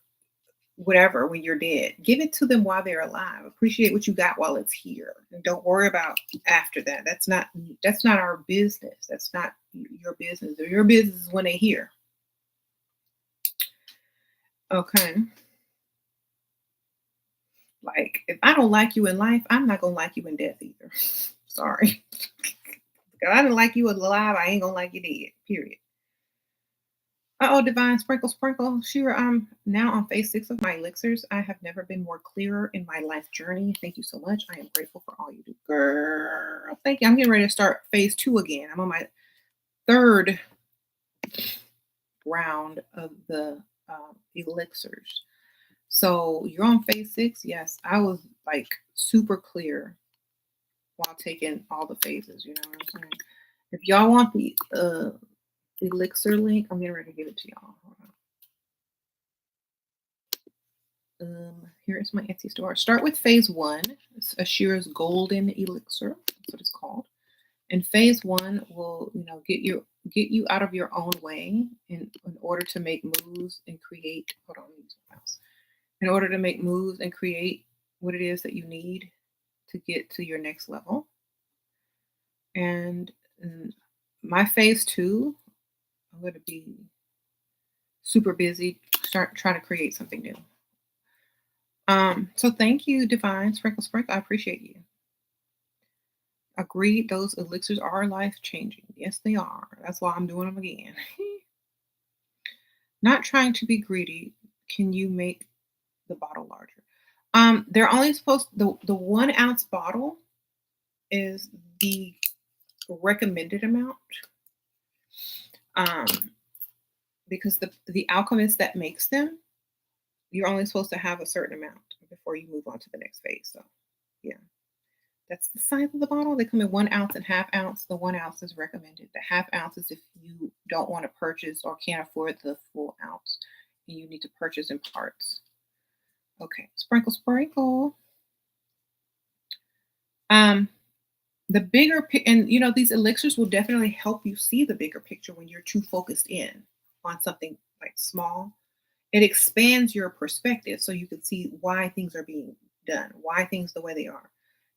whatever when you're dead. Give it to them while they're alive. Appreciate what you got while it's here, and don't worry about after that. That's not our business. That's not your business. Your business is when they're here. Okay. Like, if I don't like you in life, I'm not gonna like you in death either. Sorry. If I didn't like you alive, I ain't gonna like you dead. Period. Uh-oh, divine sprinkle, sprinkle. Shira, I'm now on phase 6 of my elixirs. I have never been more clearer in my life journey. Thank you so much. I am grateful for all you do. Girl, thank you. I'm getting ready to start phase 2 again. I'm on my third round of the elixirs. So you're on phase 6? Yes. I was like super clear while taking all the phases. You know what I'm saying? If y'all want the elixir link, I'm getting ready to give it to y'all. Hold on. Here's my Etsy store. Start with phase 1. It's Ashira's golden elixir. That's what it's called. And phase 1 will, get you out of your own way in order to make moves and create. Hold on, let me use my mouse. In order to make moves and create what it is that you need to get to your next level. And my phase 2, I'm going to be super busy, start trying to create something new. So thank you, Divine Sprinkle Sprinkle. I appreciate you. Agreed, those elixirs are life changing. Yes, they are. That's why I'm doing them again. Not trying to be greedy. Can you make the bottle larger? They're only supposed the 1 ounce bottle is the recommended amount. Because the alchemist that makes them, you're only supposed to have a certain amount before you move on to the next phase. So, yeah, that's the size of the bottle. They come in 1 ounce and half ounce. The 1 ounce is recommended. The half ounce is if you don't want to purchase or can't afford the full ounce, and you need to purchase in parts. Okay, sprinkle, sprinkle. The and these elixirs will definitely help you see the bigger picture when you're too focused in on something like small. It expands your perspective so you can see why things are being done, why things the way they are.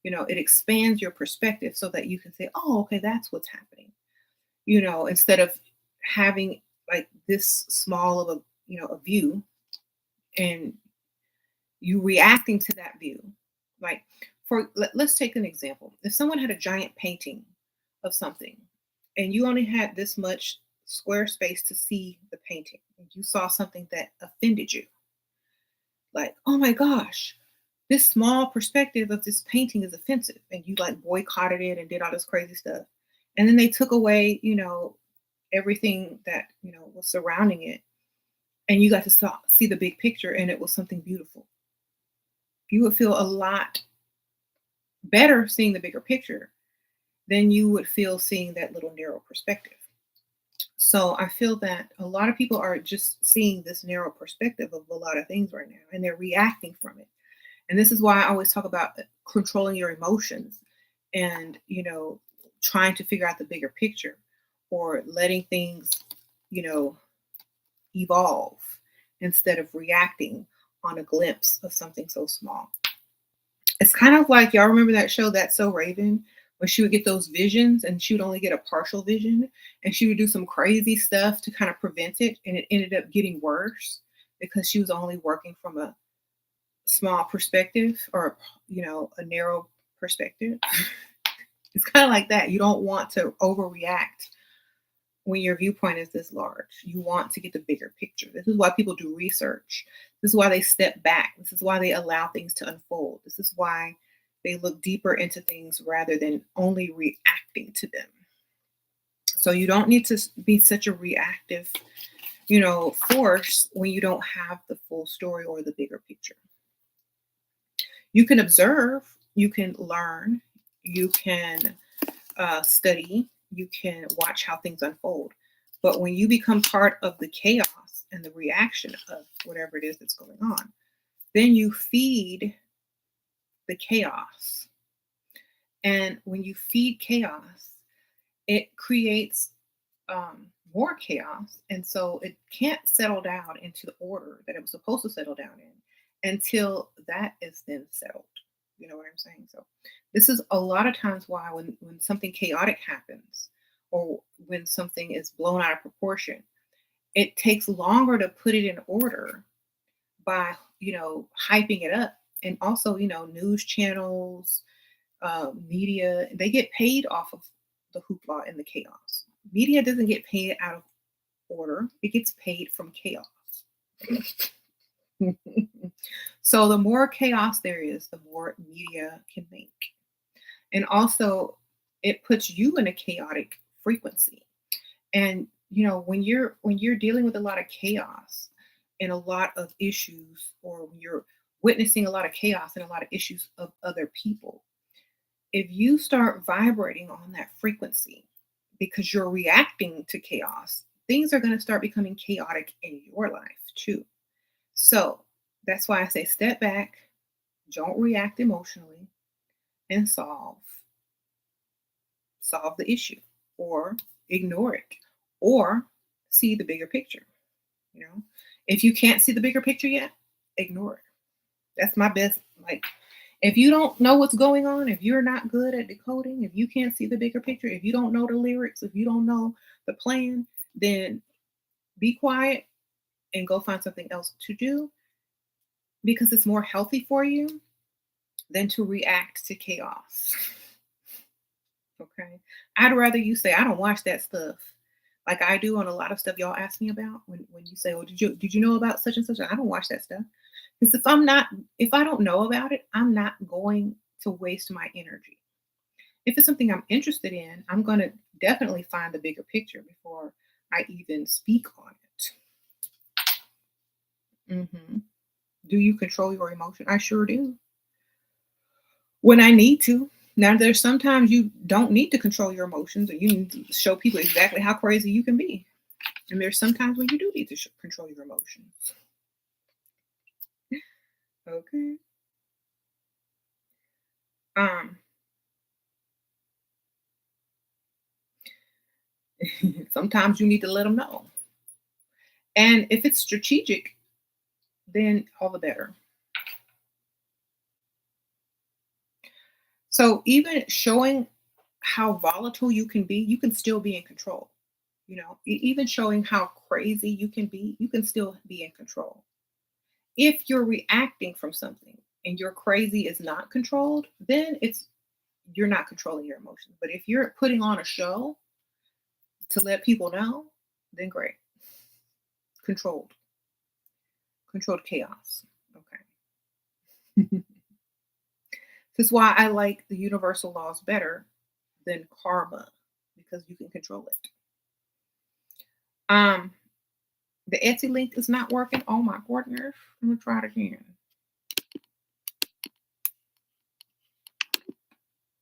It expands your perspective so that you can say, "Oh, okay, that's what's happening." Instead of having like this small of a view, and you reacting to that view. Like, let's take an example. If someone had a giant painting of something and you only had this much square space to see the painting, and you saw something that offended you, like, oh my gosh, this small perspective of this painting is offensive, and you like boycotted it and did all this crazy stuff. And then they took away, everything that, was surrounding it, and you got to see the big picture, and it was something beautiful. You would feel a lot better seeing the bigger picture than you would feel seeing that little narrow perspective. So I feel that a lot of people are just seeing this narrow perspective of a lot of things right now, and they're reacting from it. And this is why I always talk about controlling your emotions and, trying to figure out the bigger picture, or letting things, you know, evolve instead of reacting on a glimpse of something so small. It's kind of like, y'all remember that show That's So Raven, when she would get those visions and she would only get a partial vision, and she would do some crazy stuff to kind of prevent it, and it ended up getting worse because she was only working from a small perspective, or a narrow perspective. It's kind of like that. You don't want to overreact when your viewpoint is this large. You want to get the bigger picture. This is why people do research. This is why they step back. This is why they allow things to unfold. This is why they look deeper into things rather than only reacting to them. So you don't need to be such a reactive, force when you don't have the full story or the bigger picture. You can observe, you can learn, you can study, you can watch how things unfold. But when you become part of the chaos and the reaction of whatever it is that's going on, then you feed the chaos. And when you feed chaos, it creates more chaos. And so it can't settle down into the order that it was supposed to settle down in until that is then settled. You know what I'm saying? So this is a lot of times why when something chaotic happens, or when something is blown out of proportion, it takes longer to put it in order by, hyping it up. And also, news channels, media, they get paid off of the hoopla and the chaos. Media doesn't get paid out of order, it gets paid from chaos. So the more chaos there is, the more media can make. And also, it puts you in a chaotic frequency. And when you're dealing with a lot of chaos and a lot of issues, or when you're witnessing a lot of chaos and a lot of issues of other people, if you start vibrating on that frequency because you're reacting to chaos, things are going to start becoming chaotic in your life too. So that's why I say step back, don't react emotionally, and solve the issue, or ignore it, or see the bigger picture. If you can't see the bigger picture yet, ignore it. That's my best. Like, if you don't know what's going on, if you're not good at decoding, if you can't see the bigger picture, if you don't know the lyrics, if you don't know the plan, then be quiet and go find something else to do, because it's more healthy for you than to react to chaos. Okay. I'd rather you say, I don't watch that stuff, like I do on a lot of stuff y'all ask me about. When you say, "Oh, did you know about such and such?" I don't watch that stuff. Because if I don't know about it, I'm not going to waste my energy. If it's something I'm interested in, I'm going to definitely find the bigger picture before I even speak on it. Do you control your emotion? I sure do. When I need to. Now, there's sometimes you don't need to control your emotions, or you need to show people exactly how crazy you can be. And there's sometimes when you do need to control your emotions. Okay. Um, Sometimes you need to let them know. And if it's strategic, then all the better. So even showing how volatile you can be, you can still be in control. Even showing how crazy you can be, you can still be in control. If you're reacting from something and your crazy is not controlled, then it's you're not controlling your emotions. But if you're putting on a show to let people know, then great. Controlled. Controlled chaos. Okay. This is why I like the universal laws better than karma because you can control it. Um, the Etsy link is not working. Oh my goodness. Let me try it again.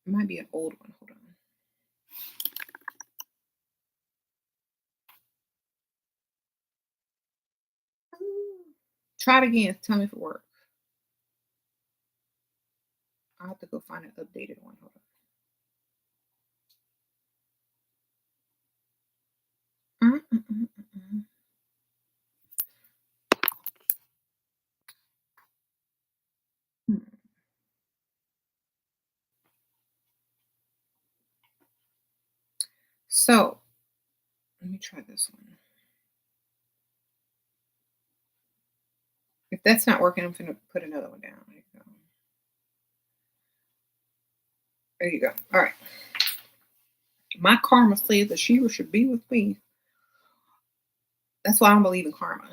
It might be an old one. Hold on. Try it again. Tell me if it works. I'll have to go find an updated one. Hold on. Hmm. So let me try this one. If that's not working, I'm going to put another one down. There you go. There you go. All right. My karma says that Shiva should be with me. That's why I don't believe in karma.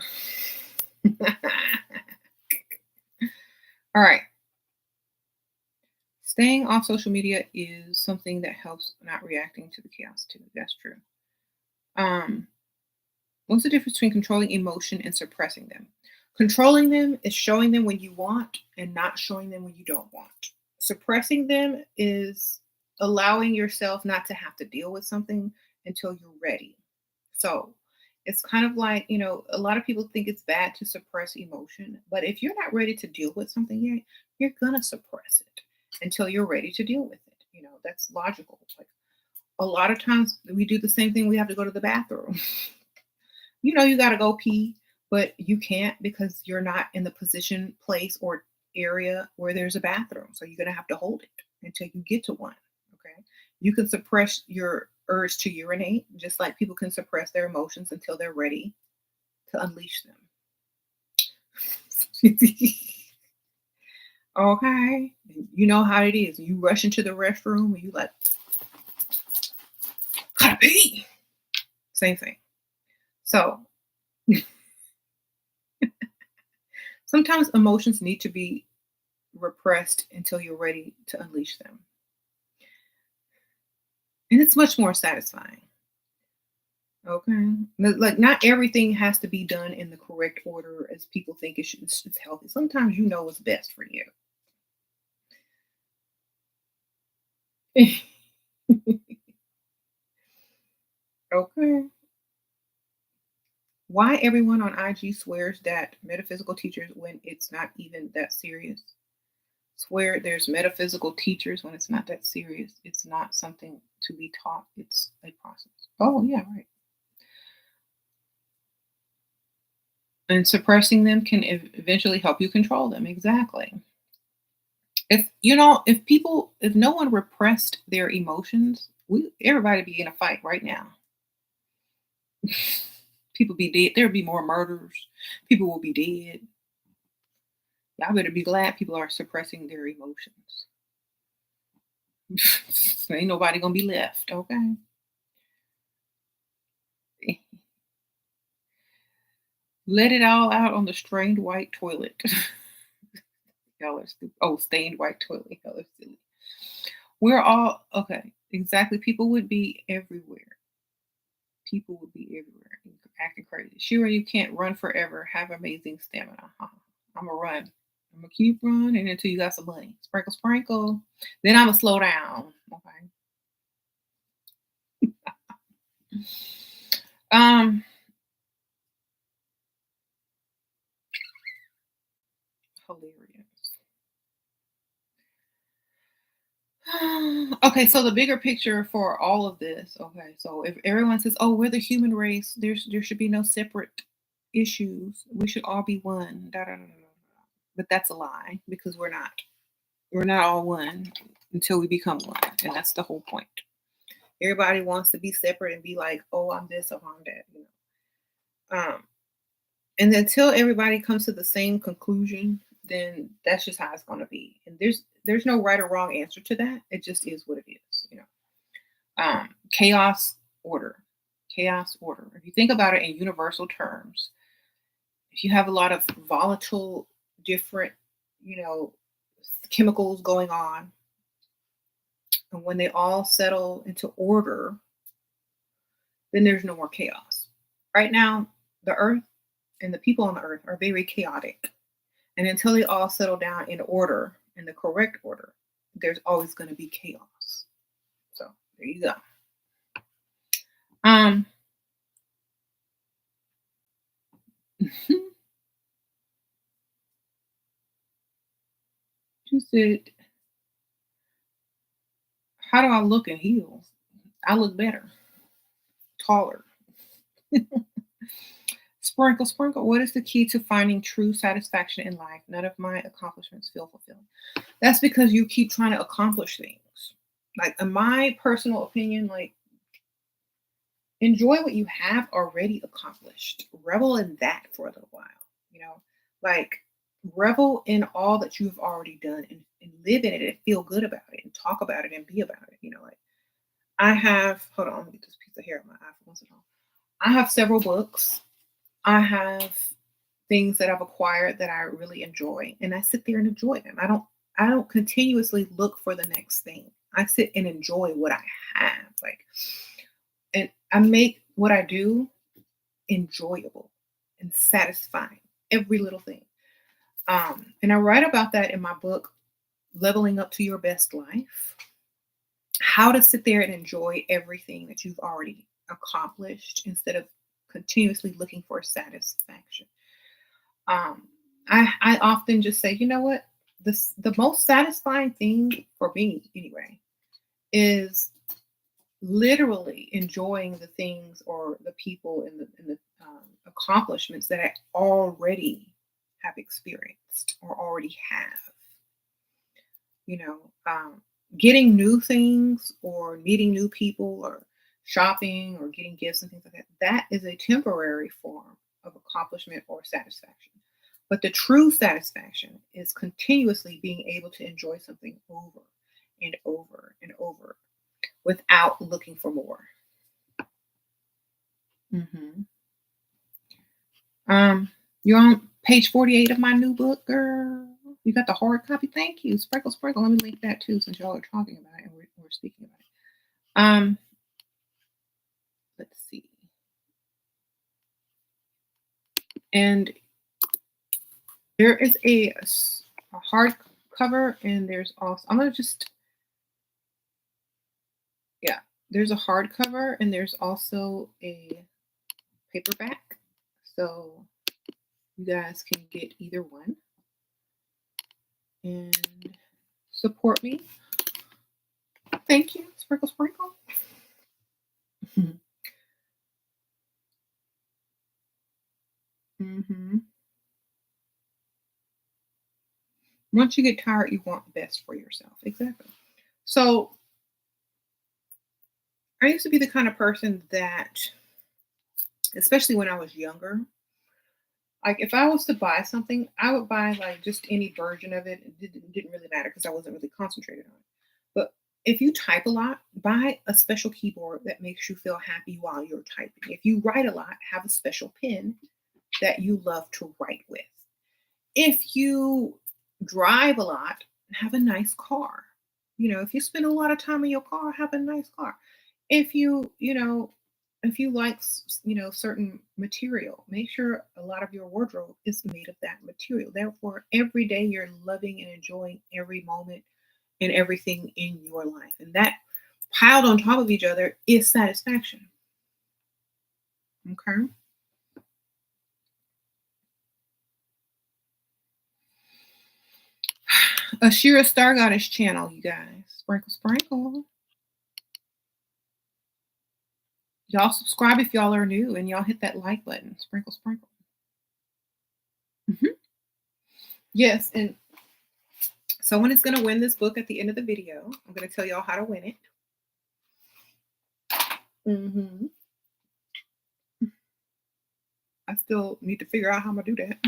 All right. Staying off social media is something that helps not reacting to the chaos too. That's true. Um, what's the difference between controlling emotion and suppressing them? Controlling them is showing them when you want and not showing them when you don't want. Suppressing them is allowing yourself not to have to deal with something until you're ready. So it's kind of like, a lot of people think it's bad to suppress emotion, but if you're not ready to deal with something yet, you're going to suppress it until you're ready to deal with it. That's logical. Like a lot of times we do the same thing. We have to go to the bathroom. You got to go pee, but you can't because you're not in the position, place, or area where there's a bathroom. So you're going to have to hold it until you get to one. Okay. You can suppress your urge to urinate, just like people can suppress their emotions until they're ready to unleash them. Okay. You know how it is. You rush into the restroom and you like, gotta pee. Same thing. So sometimes emotions need to be repressed until you're ready to unleash them. And it's much more satisfying. Okay. Like not everything has to be done in the correct order as people think it's healthy. Sometimes you know what's best for you. Okay. Why everyone on IG swears that metaphysical teachers when it's not even that serious? Swear there's metaphysical teachers when it's not that serious. It's not something to be taught. It's a process. Oh yeah, right. And suppressing them can eventually help you control them. Exactly. If no one repressed their emotions, we everybody be in a fight right now. People be dead. There'd be more murders. People will be dead. Y'all better be glad people are suppressing their emotions. Ain't nobody gonna be left, okay? Let it all out on the stained white toilet. Y'all are stupid. Oh, stained white toilet. Y'all are silly. We're all okay. Exactly. People would be everywhere. People would be everywhere acting crazy. Sure, you can't run forever. Have amazing stamina. I'm gonna run. I'm gonna keep running until you got some money. Sprinkle, sprinkle. Then I'm gonna slow down. Okay. Um, hilarious. Okay, so the bigger picture for all of this. Okay, so if everyone says, "Oh, we're the human race," there should be no separate issues. We should all be one. Da, da, da, da, da. But that's a lie because we're not. We're not all one until we become one, and that's the whole point. Everybody wants to be separate and be like, "Oh, I'm this, or I'm that," you know. And until everybody comes to the same conclusion, then that's just how it's going to be. And there's no right or wrong answer to that. It just is what it is, you know. Chaos, order, chaos, order. If you think about it in universal terms, if you have a lot of volatile, different, you know, chemicals going on, and when they all settle into order, then there's no more chaos. Right now, the earth and the people on the earth are very chaotic. And until they all settle down in order, in the correct order, there's always going to be chaos. So there you go. Um, she said, "How do I look in heels? I look better, taller." Sprinkle, sprinkle. What is the key to finding true satisfaction in life? None of my accomplishments feel fulfilled. That's because you keep trying to accomplish things. Like, in my personal opinion, like, enjoy what you have already accomplished. Revel in that for a little while, you know, like revel in all that you've already done and live in it and feel good about it and talk about it and be about it. You know, like I have, hold on, let me get this piece of hair on my eye for once and all. I have several books. I have things that I've acquired that I really enjoy and I sit there and enjoy them. I don't continuously look for the next thing. I sit and enjoy what I have. Like, and I make what I do enjoyable and satisfying, every little thing. And I write about that in my book, Leveling Up to Your Best Life, how to sit there and enjoy everything that you've already accomplished instead of continuously looking for satisfaction. Um, I often just say, you know what? The most satisfying thing for me, anyway, is literally enjoying the things or the people and the accomplishments that I already have experienced or already have. You know, getting new things or meeting new people or shopping or getting gifts and things like that. That is a temporary form of accomplishment or satisfaction. But the true satisfaction is continuously being able to enjoy something over and over and over without looking for more. Mhm. You're on page 48 of my new book, girl. You got the hard copy. Thank you. Sprinkle, sprinkle. Let me link that too, since y'all are talking about it and we're speaking about it. Let's see. And there is a hard cover, and there's also, I'm gonna just, yeah, there's a hardcover, and there's also a paperback. So you guys can get either one and support me. Thank you. Sprinkle, sprinkle. hmm Once you get tired, you want the best for yourself. Exactly. So I used to be the kind of person that, especially when I was younger, like if I was to buy something, I would buy like just any version of it. It didn't really matter because I wasn't really concentrated on it. But if you type a lot, buy a special keyboard that makes you feel happy while you're typing. If you write a lot, have a special pen that you love to write with. If you drive a lot, have a nice car. You know, if you spend a lot of time in your car, have a nice car. If if you like, certain material, make sure a lot of your wardrobe is made of that material. Therefore, every day you're loving and enjoying every moment and everything in your life. And that piled on top of each other is satisfaction. Okay. Ashira Star Goddess channel, you guys. Sprinkle, sprinkle. Y'all subscribe if y'all are new, and y'all hit that like button. Sprinkle, sprinkle. Mhm. Yes, and someone is going to win this book at the end of the video. I'm going to tell y'all how to win it. Mm-hmm. I still need to figure out how I'm going to do that.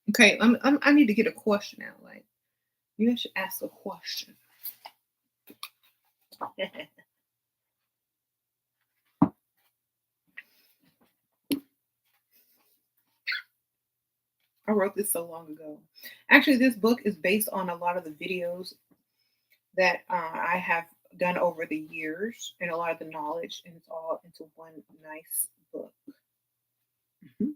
Okay, I need to get a question out. Like, you should ask a question. I wrote this so long ago. Actually, this book is based on a lot of the videos that I have done over the years and a lot of the knowledge, and it's all into one nice book. Mm-hmm.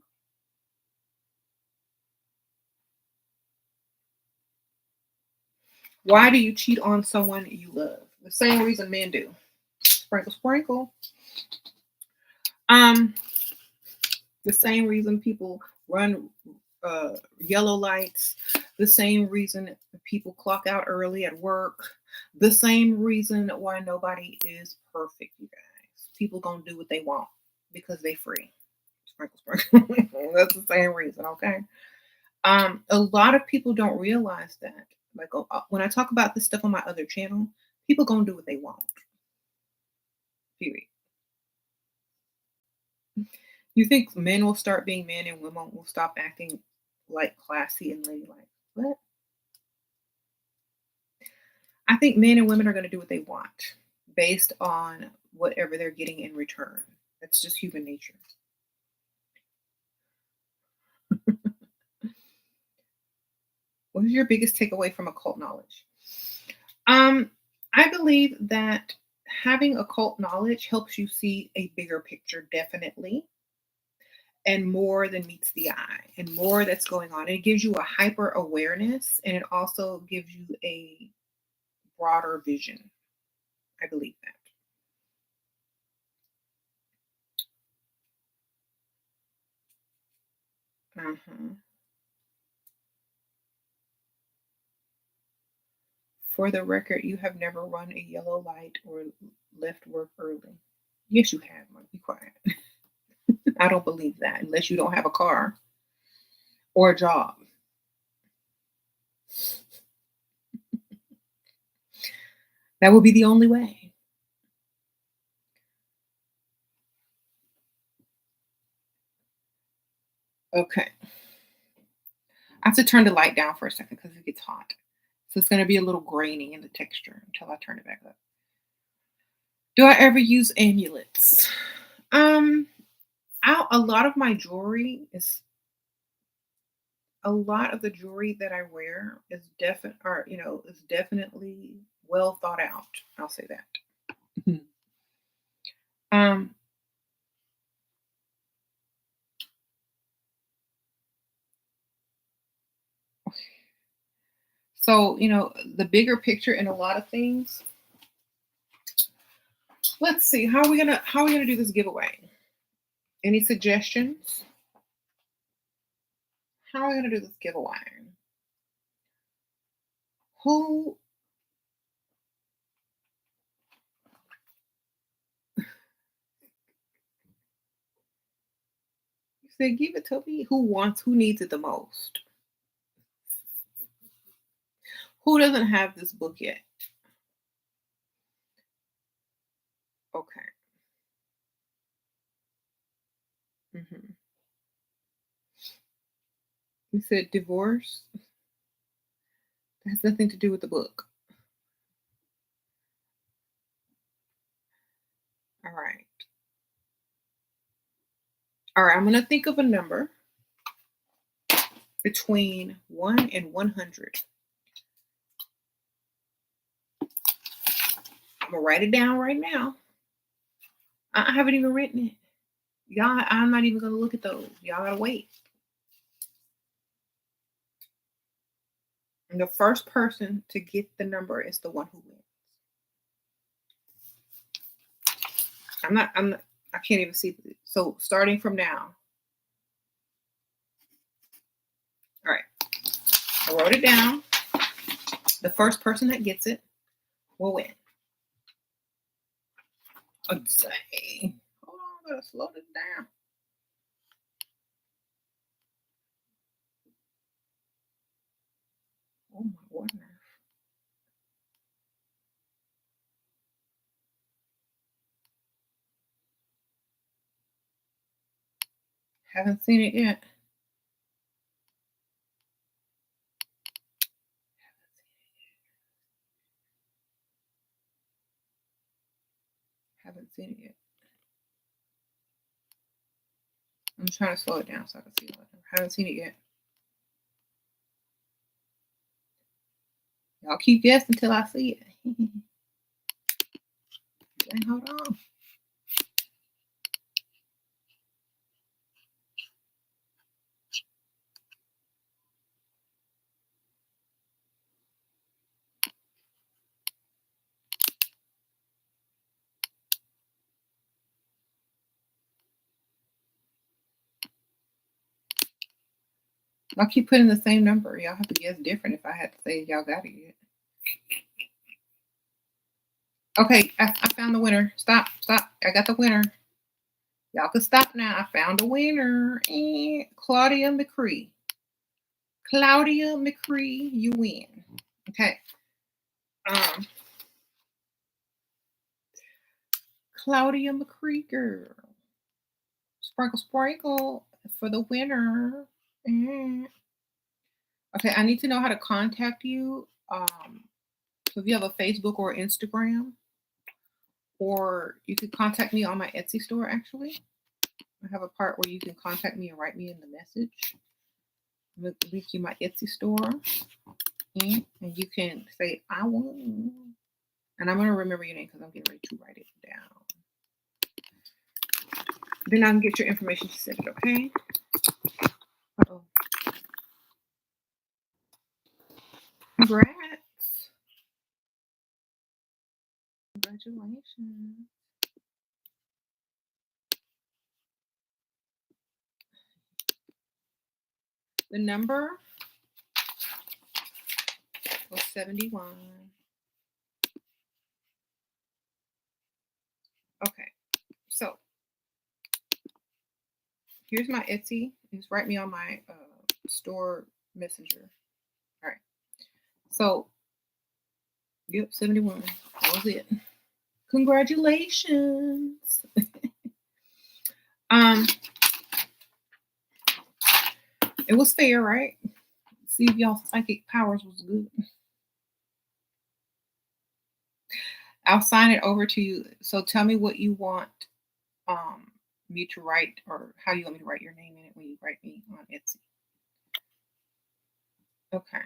Why do you cheat on someone you love? The same reason men do. Sprinkle, sprinkle. The same reason people run yellow lights. The same reason people clock out early at work. The same reason why nobody is perfect, you guys. People gonna do what they want because they free. Sprinkle, sprinkle. That's the same reason, okay? A lot of people don't realize that. Like when I talk about this stuff on my other channel, people gonna do what they want. Period. You think men will start being men and women will stop acting like classy and ladylike? What? I think men and women are going to do what they want based on whatever they're getting in return. That's just human nature. What is your biggest takeaway from occult knowledge? I believe that having occult knowledge helps you see a bigger picture, definitely, and more than meets the eye, and more that's going on. It gives you a hyper awareness, and it also gives you a broader vision. I believe that. For the record, you have never run a yellow light or left work early. Yes, you have. Be quiet. I don't believe that unless you don't have a car or a job. That would be the only way. Okay. I have to turn the light down for a second because it gets hot. So it's going to be a little grainy in the texture until I turn it back up. Do I ever use amulets? A lot of my jewelry is a lot of the jewelry that I wear is definitely well thought out. I'll say that. um, so the bigger picture in a lot of things. Let's see how are we gonna do this giveaway? Any suggestions? How are we gonna do this giveaway? Who said give it to me? Who needs it the most? Who doesn't have this book yet? Okay. hmm You said divorce. That has nothing to do with the book. All right. All right. I'm gonna think of a number between 1 and 100. I'm gonna write it down right now. I haven't even written it. Y'all, I'm not even gonna look at those. Y'all gotta wait. And the first person to get the number is the one who wins. I can't even see. So starting from now. All right. I wrote it down. The first person that gets it will win. Oh, dang. Hold on, I gotta slow this down. Oh my goodness. Haven't seen it yet. Haven't seen it yet. I'm trying to slow it down so I can see it. Haven't seen it yet. Y'all keep guessing until I see it. Dang, hold on. I'll keep putting the same number. Y'all have to guess different if I had to say y'all got it yet. Okay, I found the winner. Stop. I got the winner. Y'all can stop now. I found a winner. Claudia McCree. Claudia McCree, you win. Okay. Claudia McCree, girl. Sprinkle, sprinkle for the winner. Okay, I need to know how to contact you. So if you have a Facebook or Instagram, or you could contact me on my Etsy store, actually. I have a part where you can contact me and write me in the message. I'm going to link you my Etsy store. And you can say, I won. And I'm going to remember your name because I'm getting ready to write it down. Then I can get your information to send it, okay? Uh-oh. Congrats. Congratulations. The number was 71. Okay, so here's my Etsy. Just write me on my store messenger. All right. So, yep, 71. That was it. Congratulations. It was fair, right? See if y'all psychic powers was good. I'll sign it over to you. So tell me what you want me to write, or how you want me to write your name in it when you write me on Etsy. Okay.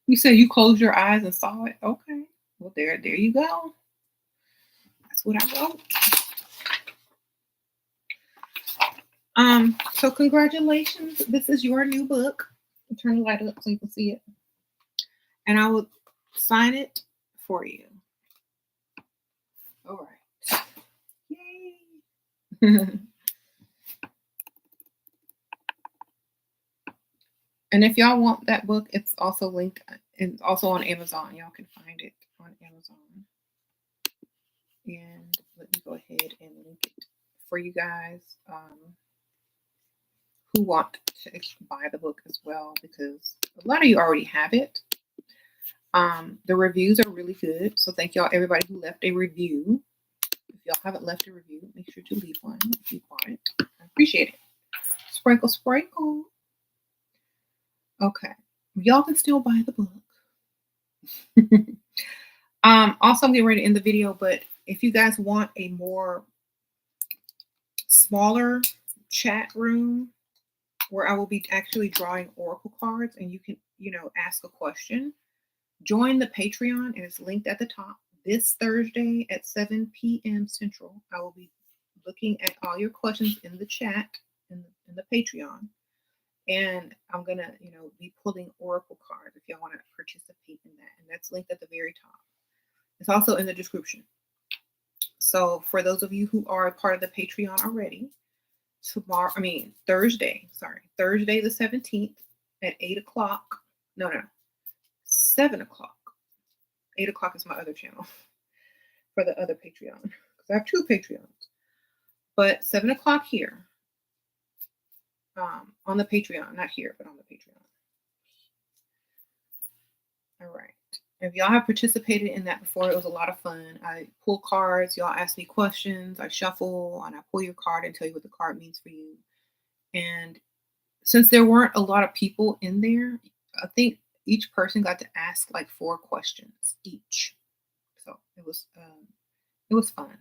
You said you closed your eyes and saw it. Okay. Well, there you go. That's what I wrote. So congratulations. This is your new book. I'll turn the light up so you can see it. And I will sign it for you. All right. Yay. And if y'all want that book, it's also linked. It's also on Amazon. Y'all can find it on Amazon. And let me go ahead and link it for you guys who want to buy the book as well, because a lot of you already have it. The reviews are really good. So thank y'all, everybody who left a review. If y'all haven't left a review, make sure to leave one if you bought it. I appreciate it. Sprinkle, sprinkle. Okay. Y'all can still buy the book. Also, I'm getting ready to end the video, but if you guys want a more smaller chat room where I will be actually drawing oracle cards and you can, ask a question, join the Patreon, and it's linked at the top. This Thursday at 7 p.m. Central, I will be looking at all your questions in the chat in the Patreon. And I'm going to, be pulling oracle cards if y'all want to participate in that. And that's linked at the very top. It's also in the description. So for those of you who are a part of the Patreon already, Thursday the 17th, at 8 o'clock. No, no, 7 o'clock. 8 o'clock is my other channel for the other Patreon. Because I have two Patreons. But 7 o'clock here on the Patreon. Not here, but on the Patreon. All right. If y'all have participated in that before, it was a lot of fun. I pull cards, y'all ask me questions, I shuffle, and I pull your card and tell you what the card means for you. And since there weren't a lot of people in there, I think each person got to ask like 4 questions each. So it was fun.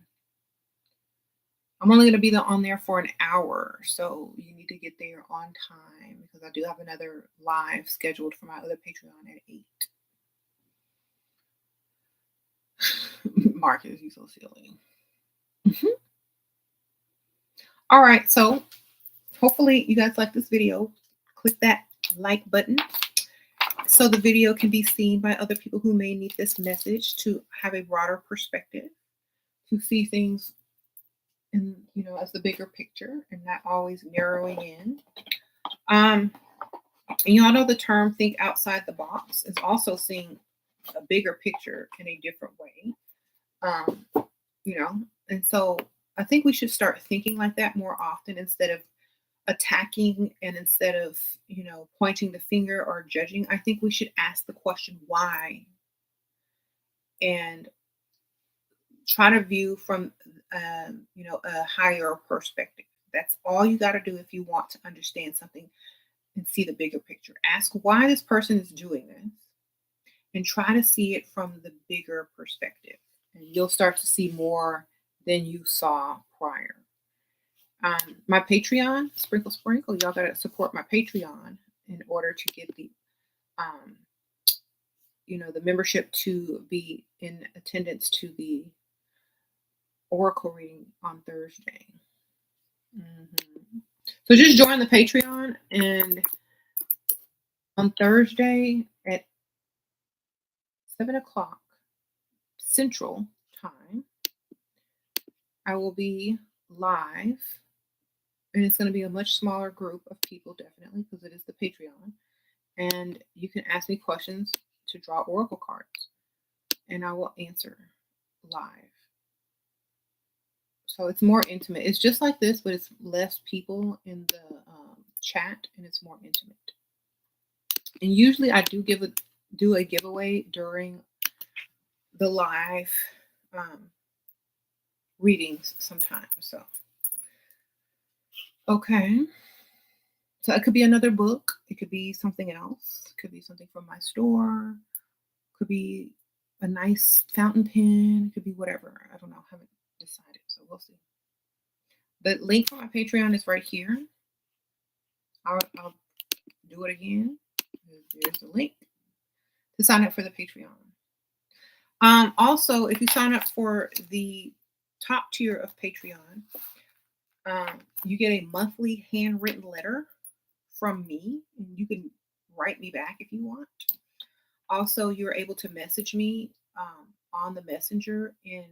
I'm only going to be on there for an hour, so you need to get there on time because I do have another live scheduled for my other Patreon at 8. Marcus, you so silly. All right, so hopefully you guys like this video. Click that like button so the video can be seen by other people who may need this message to have a broader perspective, to see things in, as the bigger picture and not always narrowing in. And y'all know the term think outside the box is also seeing a bigger picture in a different way. And so I think we should start thinking like that more often instead of attacking and instead of, pointing the finger or judging. I think we should ask the question why and try to view from, a higher perspective. That's all you got to do if you want to understand something and see the bigger picture. Ask why this person is doing this and try to see it from the bigger perspective. And you'll start to see more than you saw prior. My Patreon, Sprinkle Sprinkle, y'all gotta support my Patreon in order to get the membership to be in attendance to the Oracle reading on Thursday. So just join the Patreon, and on Thursday at 7 o'clock Central Time, I will be live, and it's going to be a much smaller group of people, definitely, because it is the Patreon. And you can ask me questions to draw oracle cards, and I will answer live. So it's more intimate. It's just like this, but it's less people in the chat, and it's more intimate. And usually I do a giveaway during the live readings sometimes. So okay. So it could be another book. It could be something else. It could be something from my store. It could be a nice fountain pen. It could be whatever. I don't know. I haven't decided. So we'll see. The link for my Patreon is right here. I'll do it again. There's the link to sign up for the Patreon. Also, if you sign up for the top tier of Patreon, you get a monthly handwritten letter from me, and you can write me back if you want. Also, you're able to message me on the messenger in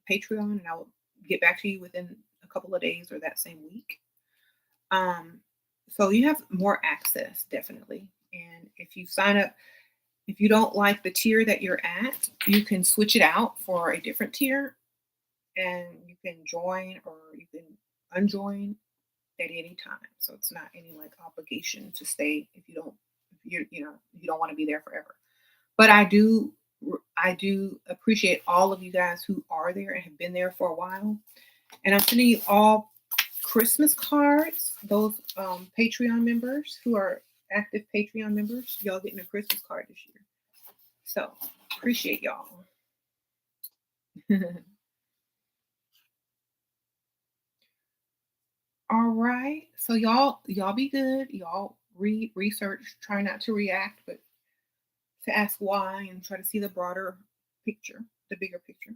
Patreon, and I will get back to you within a couple of days or that same week. So you have more access, definitely. And if you sign up, if you don't like the tier that you're at, you can switch it out for a different tier, and you can join or you can unjoin at any time. So it's not any like obligation to stay if you don't want to be there forever. But I do appreciate all of you guys who are there and have been there for a while. And I'm sending you all Christmas cards. Those Patreon members who are active Patreon members, y'all getting a Christmas card this year. So appreciate y'all. All right. So y'all be good. Y'all read, research, try not to react, but to ask why and try to see the broader picture, the bigger picture,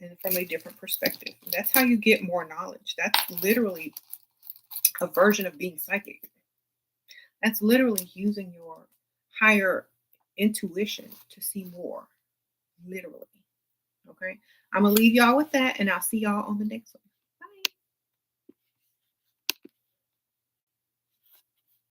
and from a different perspective. That's how you get more knowledge. That's literally a version of being psychic. That's literally using your higher intuition to see more. Literally. Okay. I'm going to leave y'all with that, and I'll see y'all on the next one.